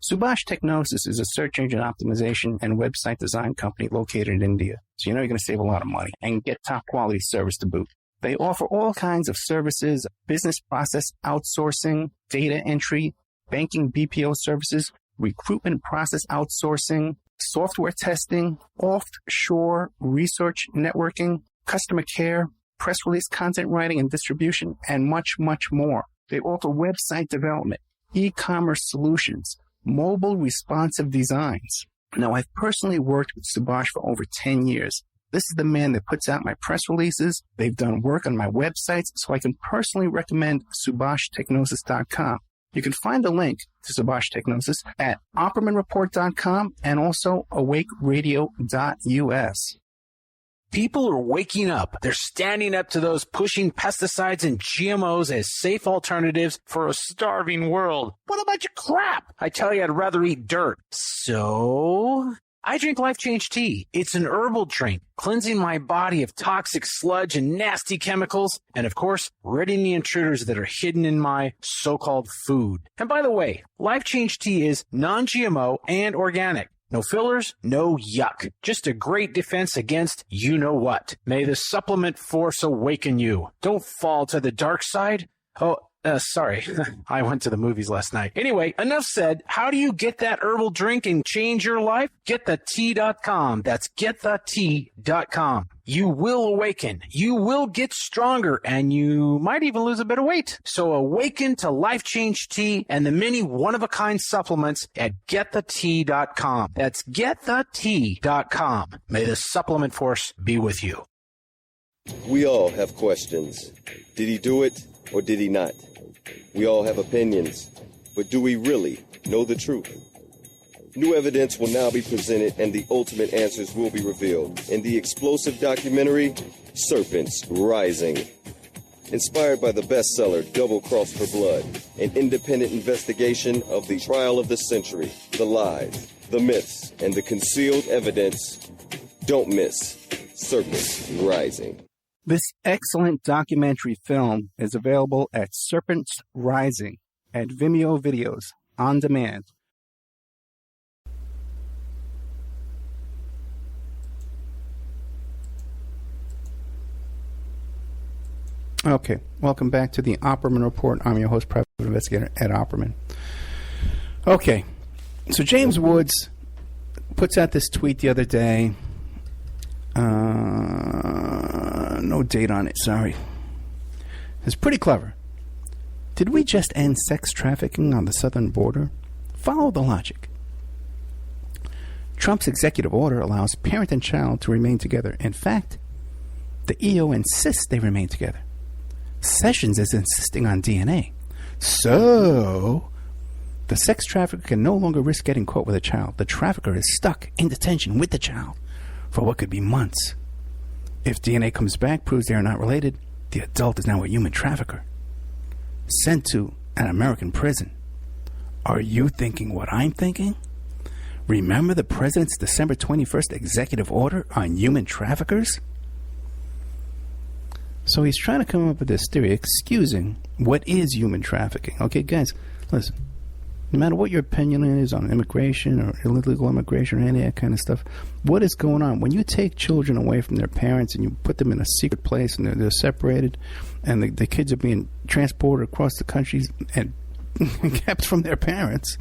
Subash Technosis is a search engine optimization and website design company located in India. So you know you're going to save a lot of money and get top quality service to boot. They offer all kinds of services, business process outsourcing, data entry, banking BPO services, recruitment process outsourcing, software testing, offshore research networking, customer care, press release content writing and distribution, and much, much more. They offer website development, e-commerce solutions, mobile responsive designs. Now, I've personally worked with Subhash for over 10 years. This is the man that puts out my press releases. They've done work on my websites, so I can personally recommend SubhashTechnosis.com. You can find the link to Subash Technosis at OppermanReport.com and also AwakeRadio.us. People are waking up. They're standing up to those pushing pesticides and GMOs as safe alternatives for a starving world. What a bunch of crap! I tell you, I'd rather eat dirt. So I drink Life Change Tea. It's an herbal drink, cleansing my body of toxic sludge and nasty chemicals, and of course, ridding the intruders that are hidden in my so-called food. And by the way, Life Change Tea is non-GMO and organic. No fillers, no yuck. Just a great defense against you-know-what. May the supplement force awaken you. Don't fall to the dark side. Sorry. I went to the movies last night. Anyway, enough said. How do you get that herbal drink and change your life? GetTheTea.com. That's GetTheTea.com. You will awaken. You will get stronger, and you might even lose a bit of weight. So awaken to Life Change Tea and the many one-of-a-kind supplements at GetTheTea.com. That's GetTheTea.com. May the supplement force be with you. We all have questions. Did he do it or did he not? We all have opinions, but do we really know the truth? New evidence will now be presented and the ultimate answers will be revealed in the explosive documentary, Serpents Rising. Inspired by the bestseller Double Cross for Blood, an independent investigation of the trial of the century, the lies, the myths, and the concealed evidence. Don't miss Serpents Rising. This excellent documentary film is available at Serpents Rising at Vimeo Videos on demand. Okay, welcome back to the Opperman Report. I'm your host, Private Investigator Ed Opperman. Okay, so James Woods puts out this tweet the other day. No date on it, sorry. It's pretty clever. Did we just end sex trafficking on the southern border? Follow the logic. Trump's executive order allows parent and child to remain together. In fact, the EO insists they remain together. Sessions is insisting on DNA. So, the sex trafficker can no longer risk getting caught with a child. The trafficker is stuck in detention with the child for what could be months. If DNA comes back, proves they are not related, the adult is now a human trafficker, sent to an American prison. Are you thinking what I'm thinking? Remember the president's December 21st executive order on human traffickers? So he's trying to come up with this theory excusing what is human trafficking. Okay, guys, listen. No matter what your opinion is on immigration or illegal immigration or any of that kind of stuff, what is going on? When you take children away from their parents and you put them in a secret place and they're separated and the kids are being transported across the countries and kept from their parents,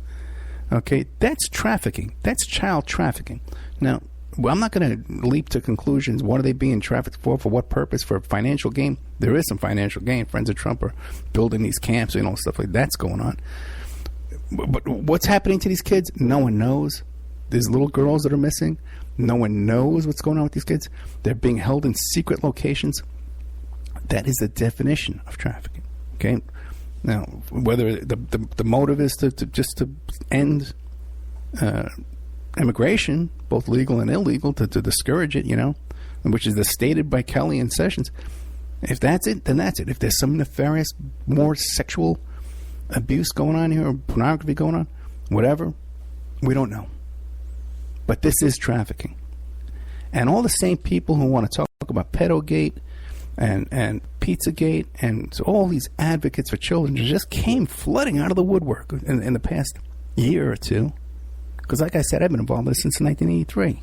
okay, that's trafficking. That's child trafficking. Now, well, I'm not going to leap to conclusions. What are they being trafficked for? For what purpose? For financial gain? There is some financial gain. Friends of Trump are building these camps, stuff like that's going on. But what's happening to these kids? No one knows. There's little girls that are missing. No one knows what's going on with these kids. They're being held in secret locations. That is the definition of trafficking. Okay. Now, whether the motive is to end immigration, both legal and illegal, to discourage it, which is stated by Kelly and Sessions. If that's it, then that's it. If there's some nefarious, more sexual abuse going on here or pornography going on, whatever, we don't know. But this is trafficking. And all the same people who want to talk about pedogate and Pizzagate and so all these advocates for children just came flooding out of the woodwork in the past year or two. Because like I said, I've been involved in this since 1983.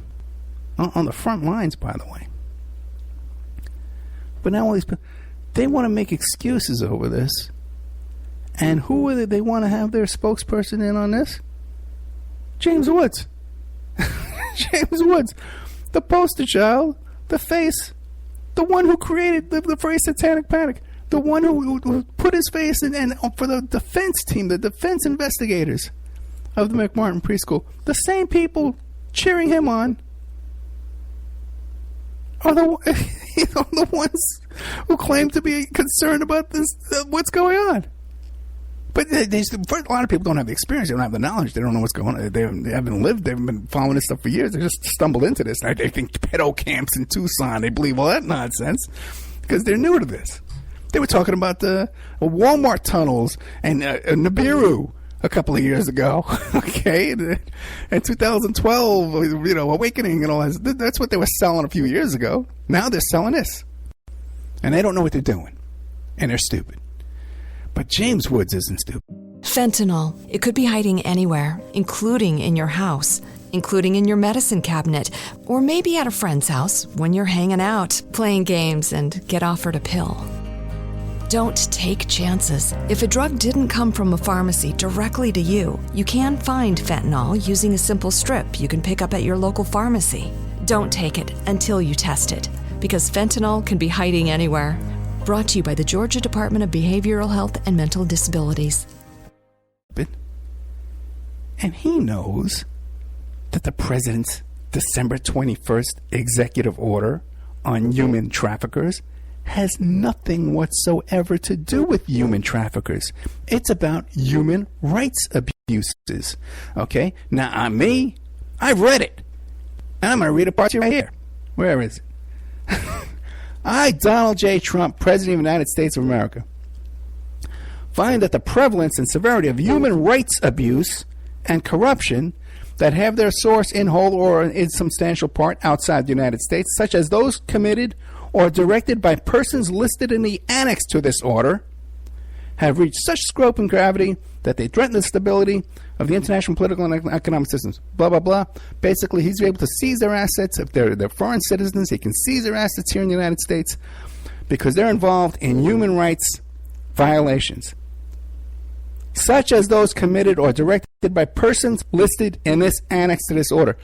On the front lines, by the way. But now all these people, they want to make excuses over this. And who are they want to have their spokesperson in on this? James Woods. James Woods. The poster child. The face. The one who created the phrase satanic panic. The one who put his face in and for the defense team, the defense investigators of the Mcmartin Preschool. The same people cheering him on are the ones who claim to be concerned about this, what's going on. But a lot of people don't have the experience. They don't have the knowledge. They don't know what's going on. They haven't lived. They haven't been following this stuff for years. They just stumbled into this. They think pedo camps in Tucson. They believe all that nonsense because they're new to this. They were talking about the Walmart tunnels and Nibiru a couple of years ago. Okay, in 2012, Awakening and all that. That's what they were selling a few years ago. Now they're selling this, and they don't know what they're doing, and they're stupid. But James Woods isn't stupid. Fentanyl. It could be hiding anywhere, including in your house. including in your medicine cabinet, or maybe at a friend's house when you're hanging out, playing games, and get offered a pill. Don't take chances. If a drug didn't come from a pharmacy directly to you, you can find fentanyl using a simple strip you can pick up at your local pharmacy. Don't take it until you test it, because fentanyl can be hiding anywhere. Brought to you by the Georgia Department of Behavioral Health and Mental Disabilities. And he knows that the president's December 21st executive order on human traffickers has nothing whatsoever to do with human traffickers. It's about human rights abuses. Okay? Now, I've read it. And I'm going to read a part right here. Where is it? I, Donald J. Trump, President of the United States of America, find that the prevalence and severity of human rights abuse and corruption that have their source in whole or in substantial part outside the United States, such as those committed or directed by persons listed in the annex to this order, have reached such scope and gravity that they threaten the stability of the international political and economic systems. Blah, blah, blah. Basically, he's able to seize their assets. If they're foreign citizens, he can seize their assets here in the United States because they're involved in human rights violations, such as those committed or directed by persons listed in this annex to this order.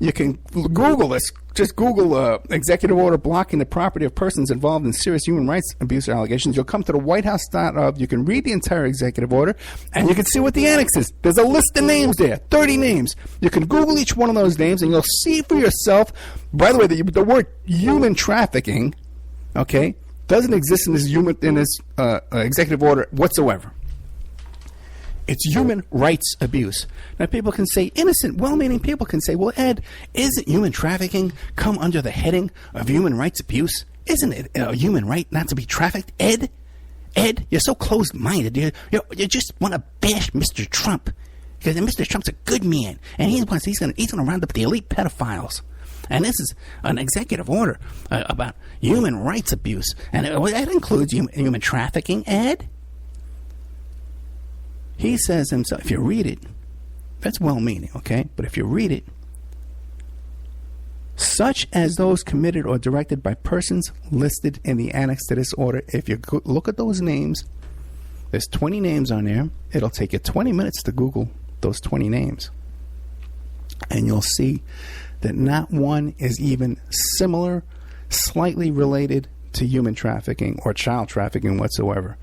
You can Google this. Just Google executive order blocking the property of persons involved in serious human rights abuse allegations. You'll come to the whitehouse.gov. You can read the entire executive order, and you can see what the annex is. There's a list of names there, 30 names. You can Google each one of those names, and you'll see for yourself. By the way, the word human trafficking, okay, doesn't exist in this executive order whatsoever. It's human rights abuse. Now, people can say, innocent, well-meaning people can say, well, Ed, isn't human trafficking come under the heading of human rights abuse? Isn't it a human right not to be trafficked? Ed, you're so closed-minded. You just want to bash Mr. Trump because Mr. Trump's a good man, and he's going to round up the elite pedophiles. And this is an executive order about human rights abuse, and that includes human trafficking, Ed. He says himself, if you read it, that's well-meaning, okay? But if you read it, such as those committed or directed by persons listed in the annex to this order, if you look at those names, there's 20 names on there. It'll take you 20 minutes to Google those 20 names. And you'll see that not one is even similar, slightly related to human trafficking or child trafficking whatsoever.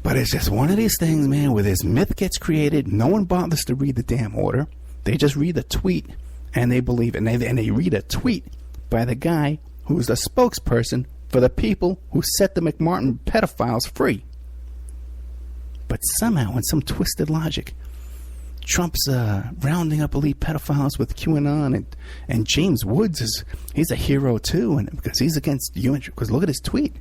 But it's just one of these things, man, where this myth gets created. No one bothers to read the damn order. They just read the tweet, and they believe it. And they read a tweet by the guy who's the spokesperson for the people who set the Mcmartin pedophiles free. But somehow, in some twisted logic, Trump's rounding up elite pedophiles with QAnon, and James Woods he's a hero too, and because he's against human. Because look at his tweet.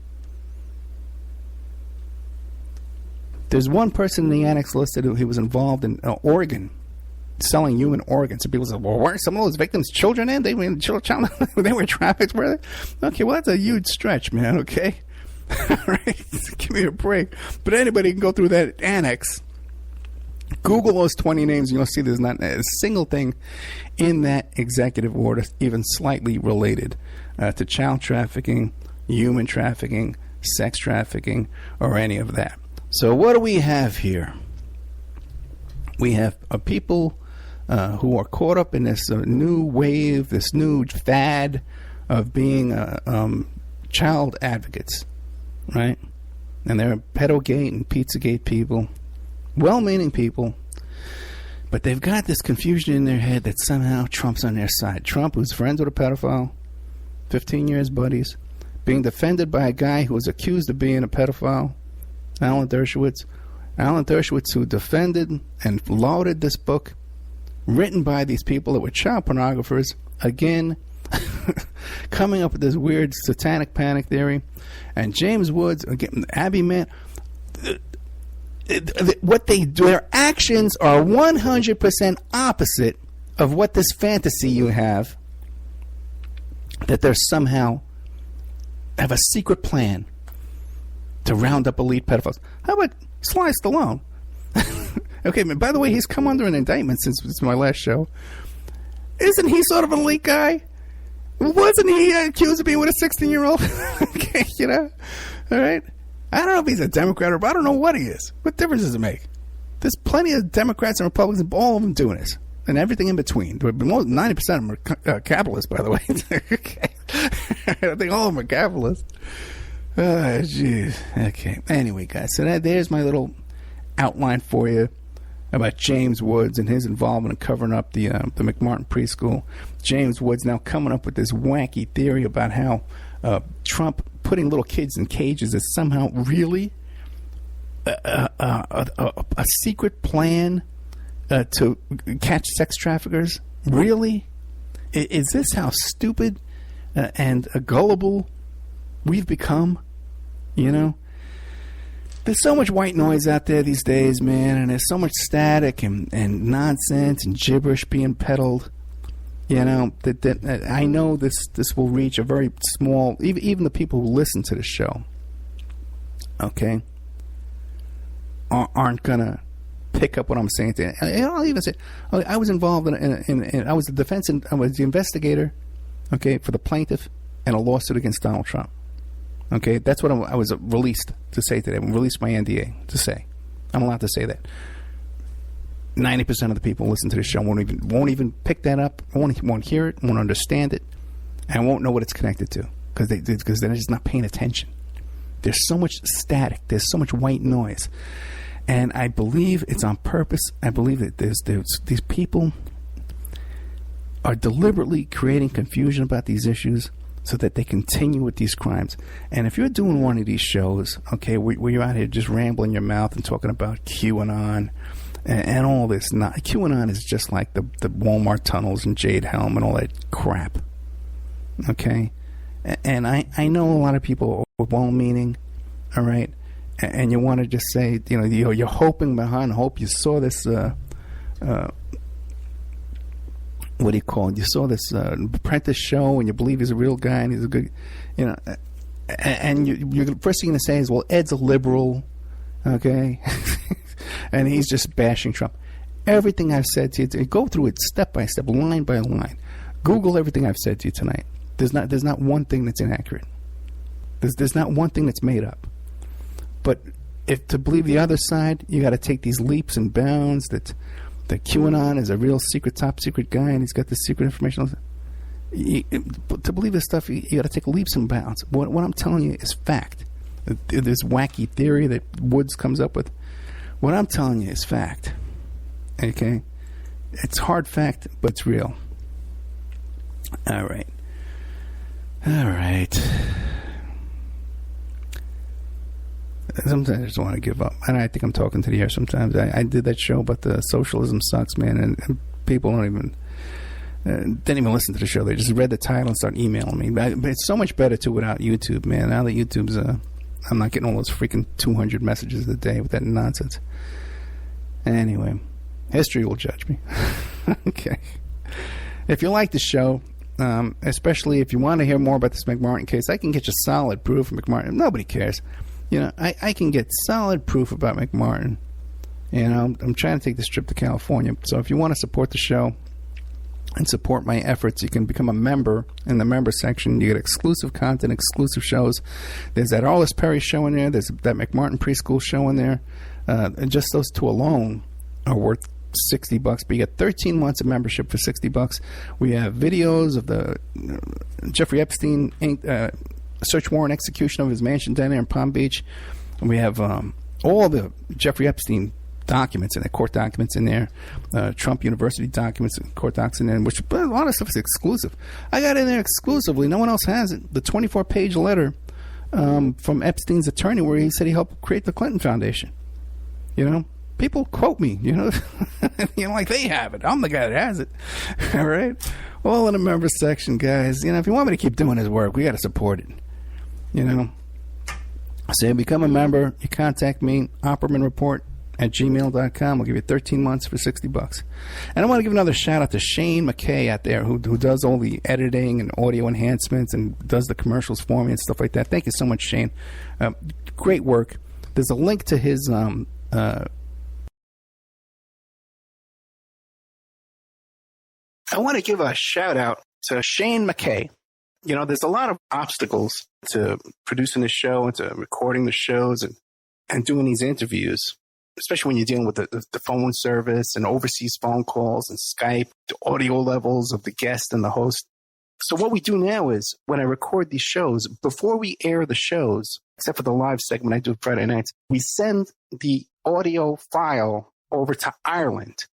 There's one person in the annex listed who he was involved in Oregon, selling human organs. So people say, well, weren't some of those victims children in? They were they were trafficked, were they? Okay, well, that's a huge stretch, man, okay? All right, give me a break. But anybody can go through that annex, Google those 20 names, and you'll see there's not a single thing in that executive order even slightly related to child trafficking, human trafficking, sex trafficking, or any of that. So what do we have here? We have people who are caught up in this new wave, this new fad of being child advocates, right? And they're Pedogate and Pizzagate people, well-meaning people, but they've got this confusion in their head that somehow Trump's on their side. Trump, who's friends with a pedophile, 15 years buddies, being defended by a guy who was accused of being a pedophile, Alan Dershowitz, who defended and lauded this book written by these people that were child pornographers, again, coming up with this weird satanic panic theory. And James Woods, again, Abby Man, what they do, their actions are 100% opposite of what this fantasy you have, that they're somehow have a secret plan to round up elite pedophiles. How about Sly Stallone? Okay, by the way, he's come under an indictment since my last show. Isn't he sort of an elite guy? Wasn't he accused of being with a 16-year-old? Okay, you know? All right? I don't know if he's a Democrat or I don't know what he is. What difference does it make? There's plenty of Democrats and Republicans, all of them doing this. And everything in between. 90% of them are capitalists, by the way. Okay. I think all of them are capitalists. Oh, jeez. Okay. Anyway, guys, so there's my little outline for you about James Woods and his involvement in covering up the Mcmartin preschool. James Woods now coming up with this wacky theory about how Trump putting little kids in cages is somehow really a secret plan to catch sex traffickers. Really? Is this how stupid and gullible we've become? You know? There's so much white noise out there these days, man, and there's so much static and nonsense and gibberish being peddled. You know, that I know this will reach a very small, even the people who listen to the show, okay, aren't going to pick up what I'm saying to you. I'll even say, I was involved in I was I was the investigator, okay, for the plaintiff in a lawsuit against Donald Trump. Okay, that's what I was released to say today. I released my NDA to say. I'm allowed to say that. 90% of the people who listen to the show won't even pick that up. Won't hear it. Won't understand it, and won't know what it's connected to because they're just not paying attention. There's so much static. There's so much white noise, and I believe it's on purpose. I believe that these people are deliberately creating confusion about these issues, so that they continue with these crimes. And if you're doing one of these shows, okay, where you're out here just rambling your mouth and talking about QAnon and all this, QAnon is just like the Walmart tunnels and Jade Helm and all that crap, okay? And I know a lot of people are well-meaning, all right? And you want to just say, you know, you're hoping behind hope. You saw this... what do you call it? You saw this Apprentice show, and you believe he's a real guy, and he's a good, you know. And you're first thing you're going to say is, "Well, Ed's a liberal, okay," and he's just bashing Trump. Everything I've said to you, go through it step by step, line by line. Google everything I've said to you tonight. There's not one thing that's inaccurate. There's not one thing that's made up. But if to believe the other side, you got to take these leaps and bounds that QAnon is a real top secret guy and he's got this secret information. To believe this stuff, you got to take leaps and bounds. What I'm telling you is fact. This wacky theory that Woods comes up with, what I'm telling you is fact. Okay? It's hard fact, but it's real. All right. Sometimes I just want to give up. And I think I'm talking to the air sometimes. I did that show about the socialism sucks, man, and people didn't even listen to the show. They just read the title and start emailing me. But it's so much better, too, without YouTube, man. Now that YouTube's... I'm not getting all those freaking 200 messages a day with that nonsense. Anyway, history will judge me. Okay. If you like the show... especially if you want to hear more about this Mcmartin case, I can get you solid proof of Mcmartin. Nobody cares. You know, I can get solid proof about Mcmartin. You know, I'm trying to take this trip to California. So if you want to support the show and support my efforts, you can become a member in the member section. You get exclusive content, exclusive shows. There's that Arliss Perry show in there. There's that Mcmartin Preschool show in there. And just those two alone are worth $60, but you get 13 months of membership for $60. We have videos of the Jeffrey Epstein search warrant execution of his mansion down there in Palm Beach. And we have all the Jeffrey Epstein documents in there, court documents in there, Trump University documents, court docs in there, which a lot of stuff is exclusive. I got in there exclusively. No one else has it. The 24-page letter from Epstein's attorney where he said he helped create the Clinton Foundation. You know? People quote me, you know, like they have it. I'm the guy that has it. All right? All in the member section, guys. You know, if you want me to keep doing this work, we got to support it. You know? So you become a member, you contact me, oppermanreport@gmail.com. I'll give you 13 months for $60. And I want to give another shout out to Shane McKay out there who does all the editing and audio enhancements and does the commercials for me and stuff like that. Thank you so much, Shane. Great work. There's a link to his I want to give a shout out to Shane McKay. You know, there's a lot of obstacles to producing the show and to recording the shows and doing these interviews, especially when you're dealing with the phone service and overseas phone calls and Skype, the audio levels of the guest and the host. So what we do now is when I record these shows, before we air the shows, except for the live segment I do Friday nights, we send the audio file over to Ireland,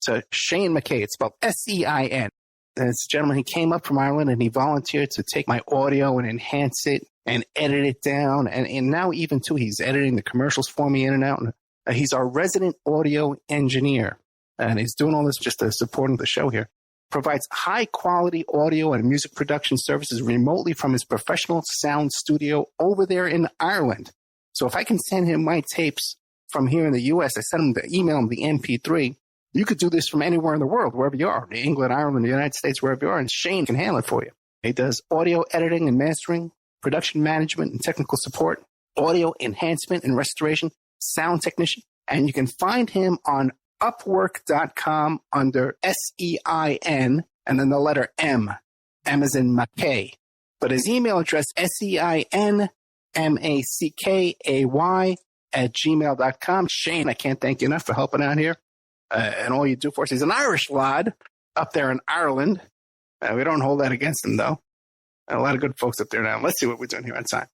to Shane McKay. It's spelled S-E-I-N. And it's a gentleman, he came up from Ireland and he volunteered to take my audio and enhance it and edit it down. And now even too, he's editing the commercials for me in and out. And he's our resident audio engineer. And he's doing all this just to support the show here. Provides high quality audio and music production services remotely from his professional sound studio over there in Ireland. So if I can send him my tapes from here in the U.S., I send him the email him the MP3. You could do this from anywhere in the world, wherever you are, England, Ireland, the United States, wherever you are, and Shane can handle it for you. He does audio editing and mastering, production management and technical support, audio enhancement and restoration, sound technician, and you can find him on Upwork.com under SEIN and then the letter M. M as in McKay. But his email address, SEINMACKAY@gmail.com. Shane, I can't thank you enough for helping out here and all you do for us. He's an Irish lad up there in Ireland. We don't hold that against him, though. A lot of good folks up there now. Let's see what we're doing here on time.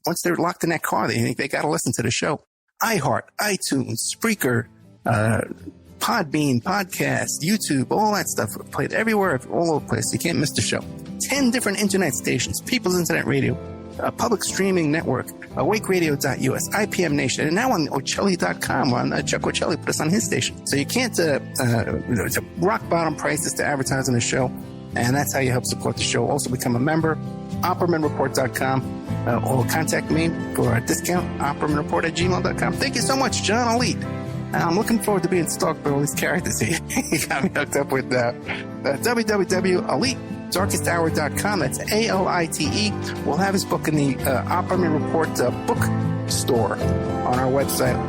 Once they're locked in that car, they think they got to listen to the show. iHeart, iTunes, Spreaker, Podbean, Podcast, YouTube, all that stuff. Played everywhere, all over the place. You can't miss the show. 10 different internet stations, People's Internet Radio, a public streaming network, awakeradio.us, IPM Nation, and now on Ocelli.com, on Chuck Ocelli put us on his station. So you can't, it's a rock bottom prices to advertise on the show, and that's how you help support the show. Also become a member, OppermanReport.com. Or contact me for a discount, OppermanReport@gmail.com. Thank you so much, John Elite. I'm looking forward to being stalked by all these characters here. He got me hooked up with www.elitedarkesthour.com. That's ALITE. We'll have his book in the Opperman Report book store on our website.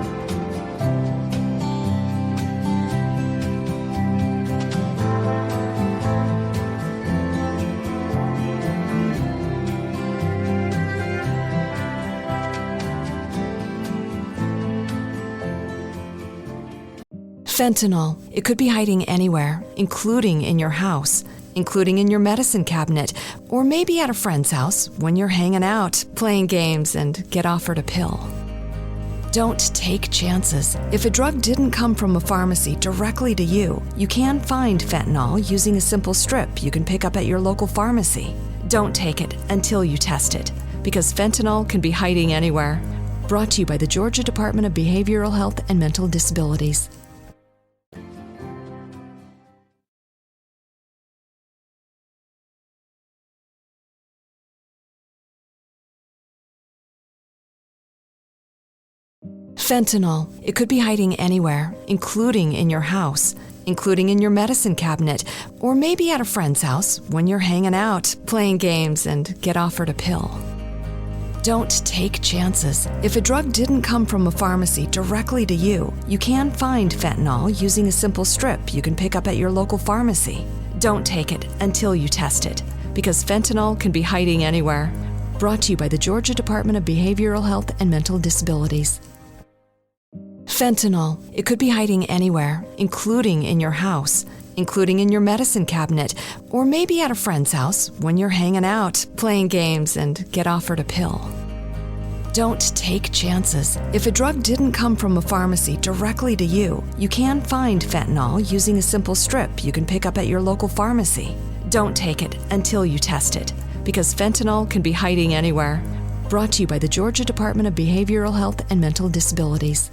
Fentanyl. It could be hiding anywhere, including in your house, including in your medicine cabinet, or maybe at a friend's house when you're hanging out, playing games, and get offered a pill. Don't take chances. If a drug didn't come from a pharmacy directly to you, you can find fentanyl using a simple strip you can pick up at your local pharmacy. Don't take it until you test it, because fentanyl can be hiding anywhere. Brought to you by the Georgia Department of Behavioral Health and Mental Disabilities. Fentanyl. It could be hiding anywhere, including in your house, including in your medicine cabinet, or maybe at a friend's house when you're hanging out, playing games, and get offered a pill. Don't take chances. If a drug didn't come from a pharmacy directly to you, you can find fentanyl using a simple strip you can pick up at your local pharmacy. Don't take it until you test it, because fentanyl can be hiding anywhere. Brought to you by the Georgia Department of Behavioral Health and Mental Disabilities. Fentanyl. It could be hiding anywhere, including in your house, including in your medicine cabinet, or maybe at a friend's house when you're hanging out, playing games, and get offered a pill. Don't take chances. If a drug didn't come from a pharmacy directly to you, you can find fentanyl using a simple strip you can pick up at your local pharmacy. Don't take it until you test it, because fentanyl can be hiding anywhere. Brought to you by the Georgia Department of Behavioral Health and Mental Disabilities.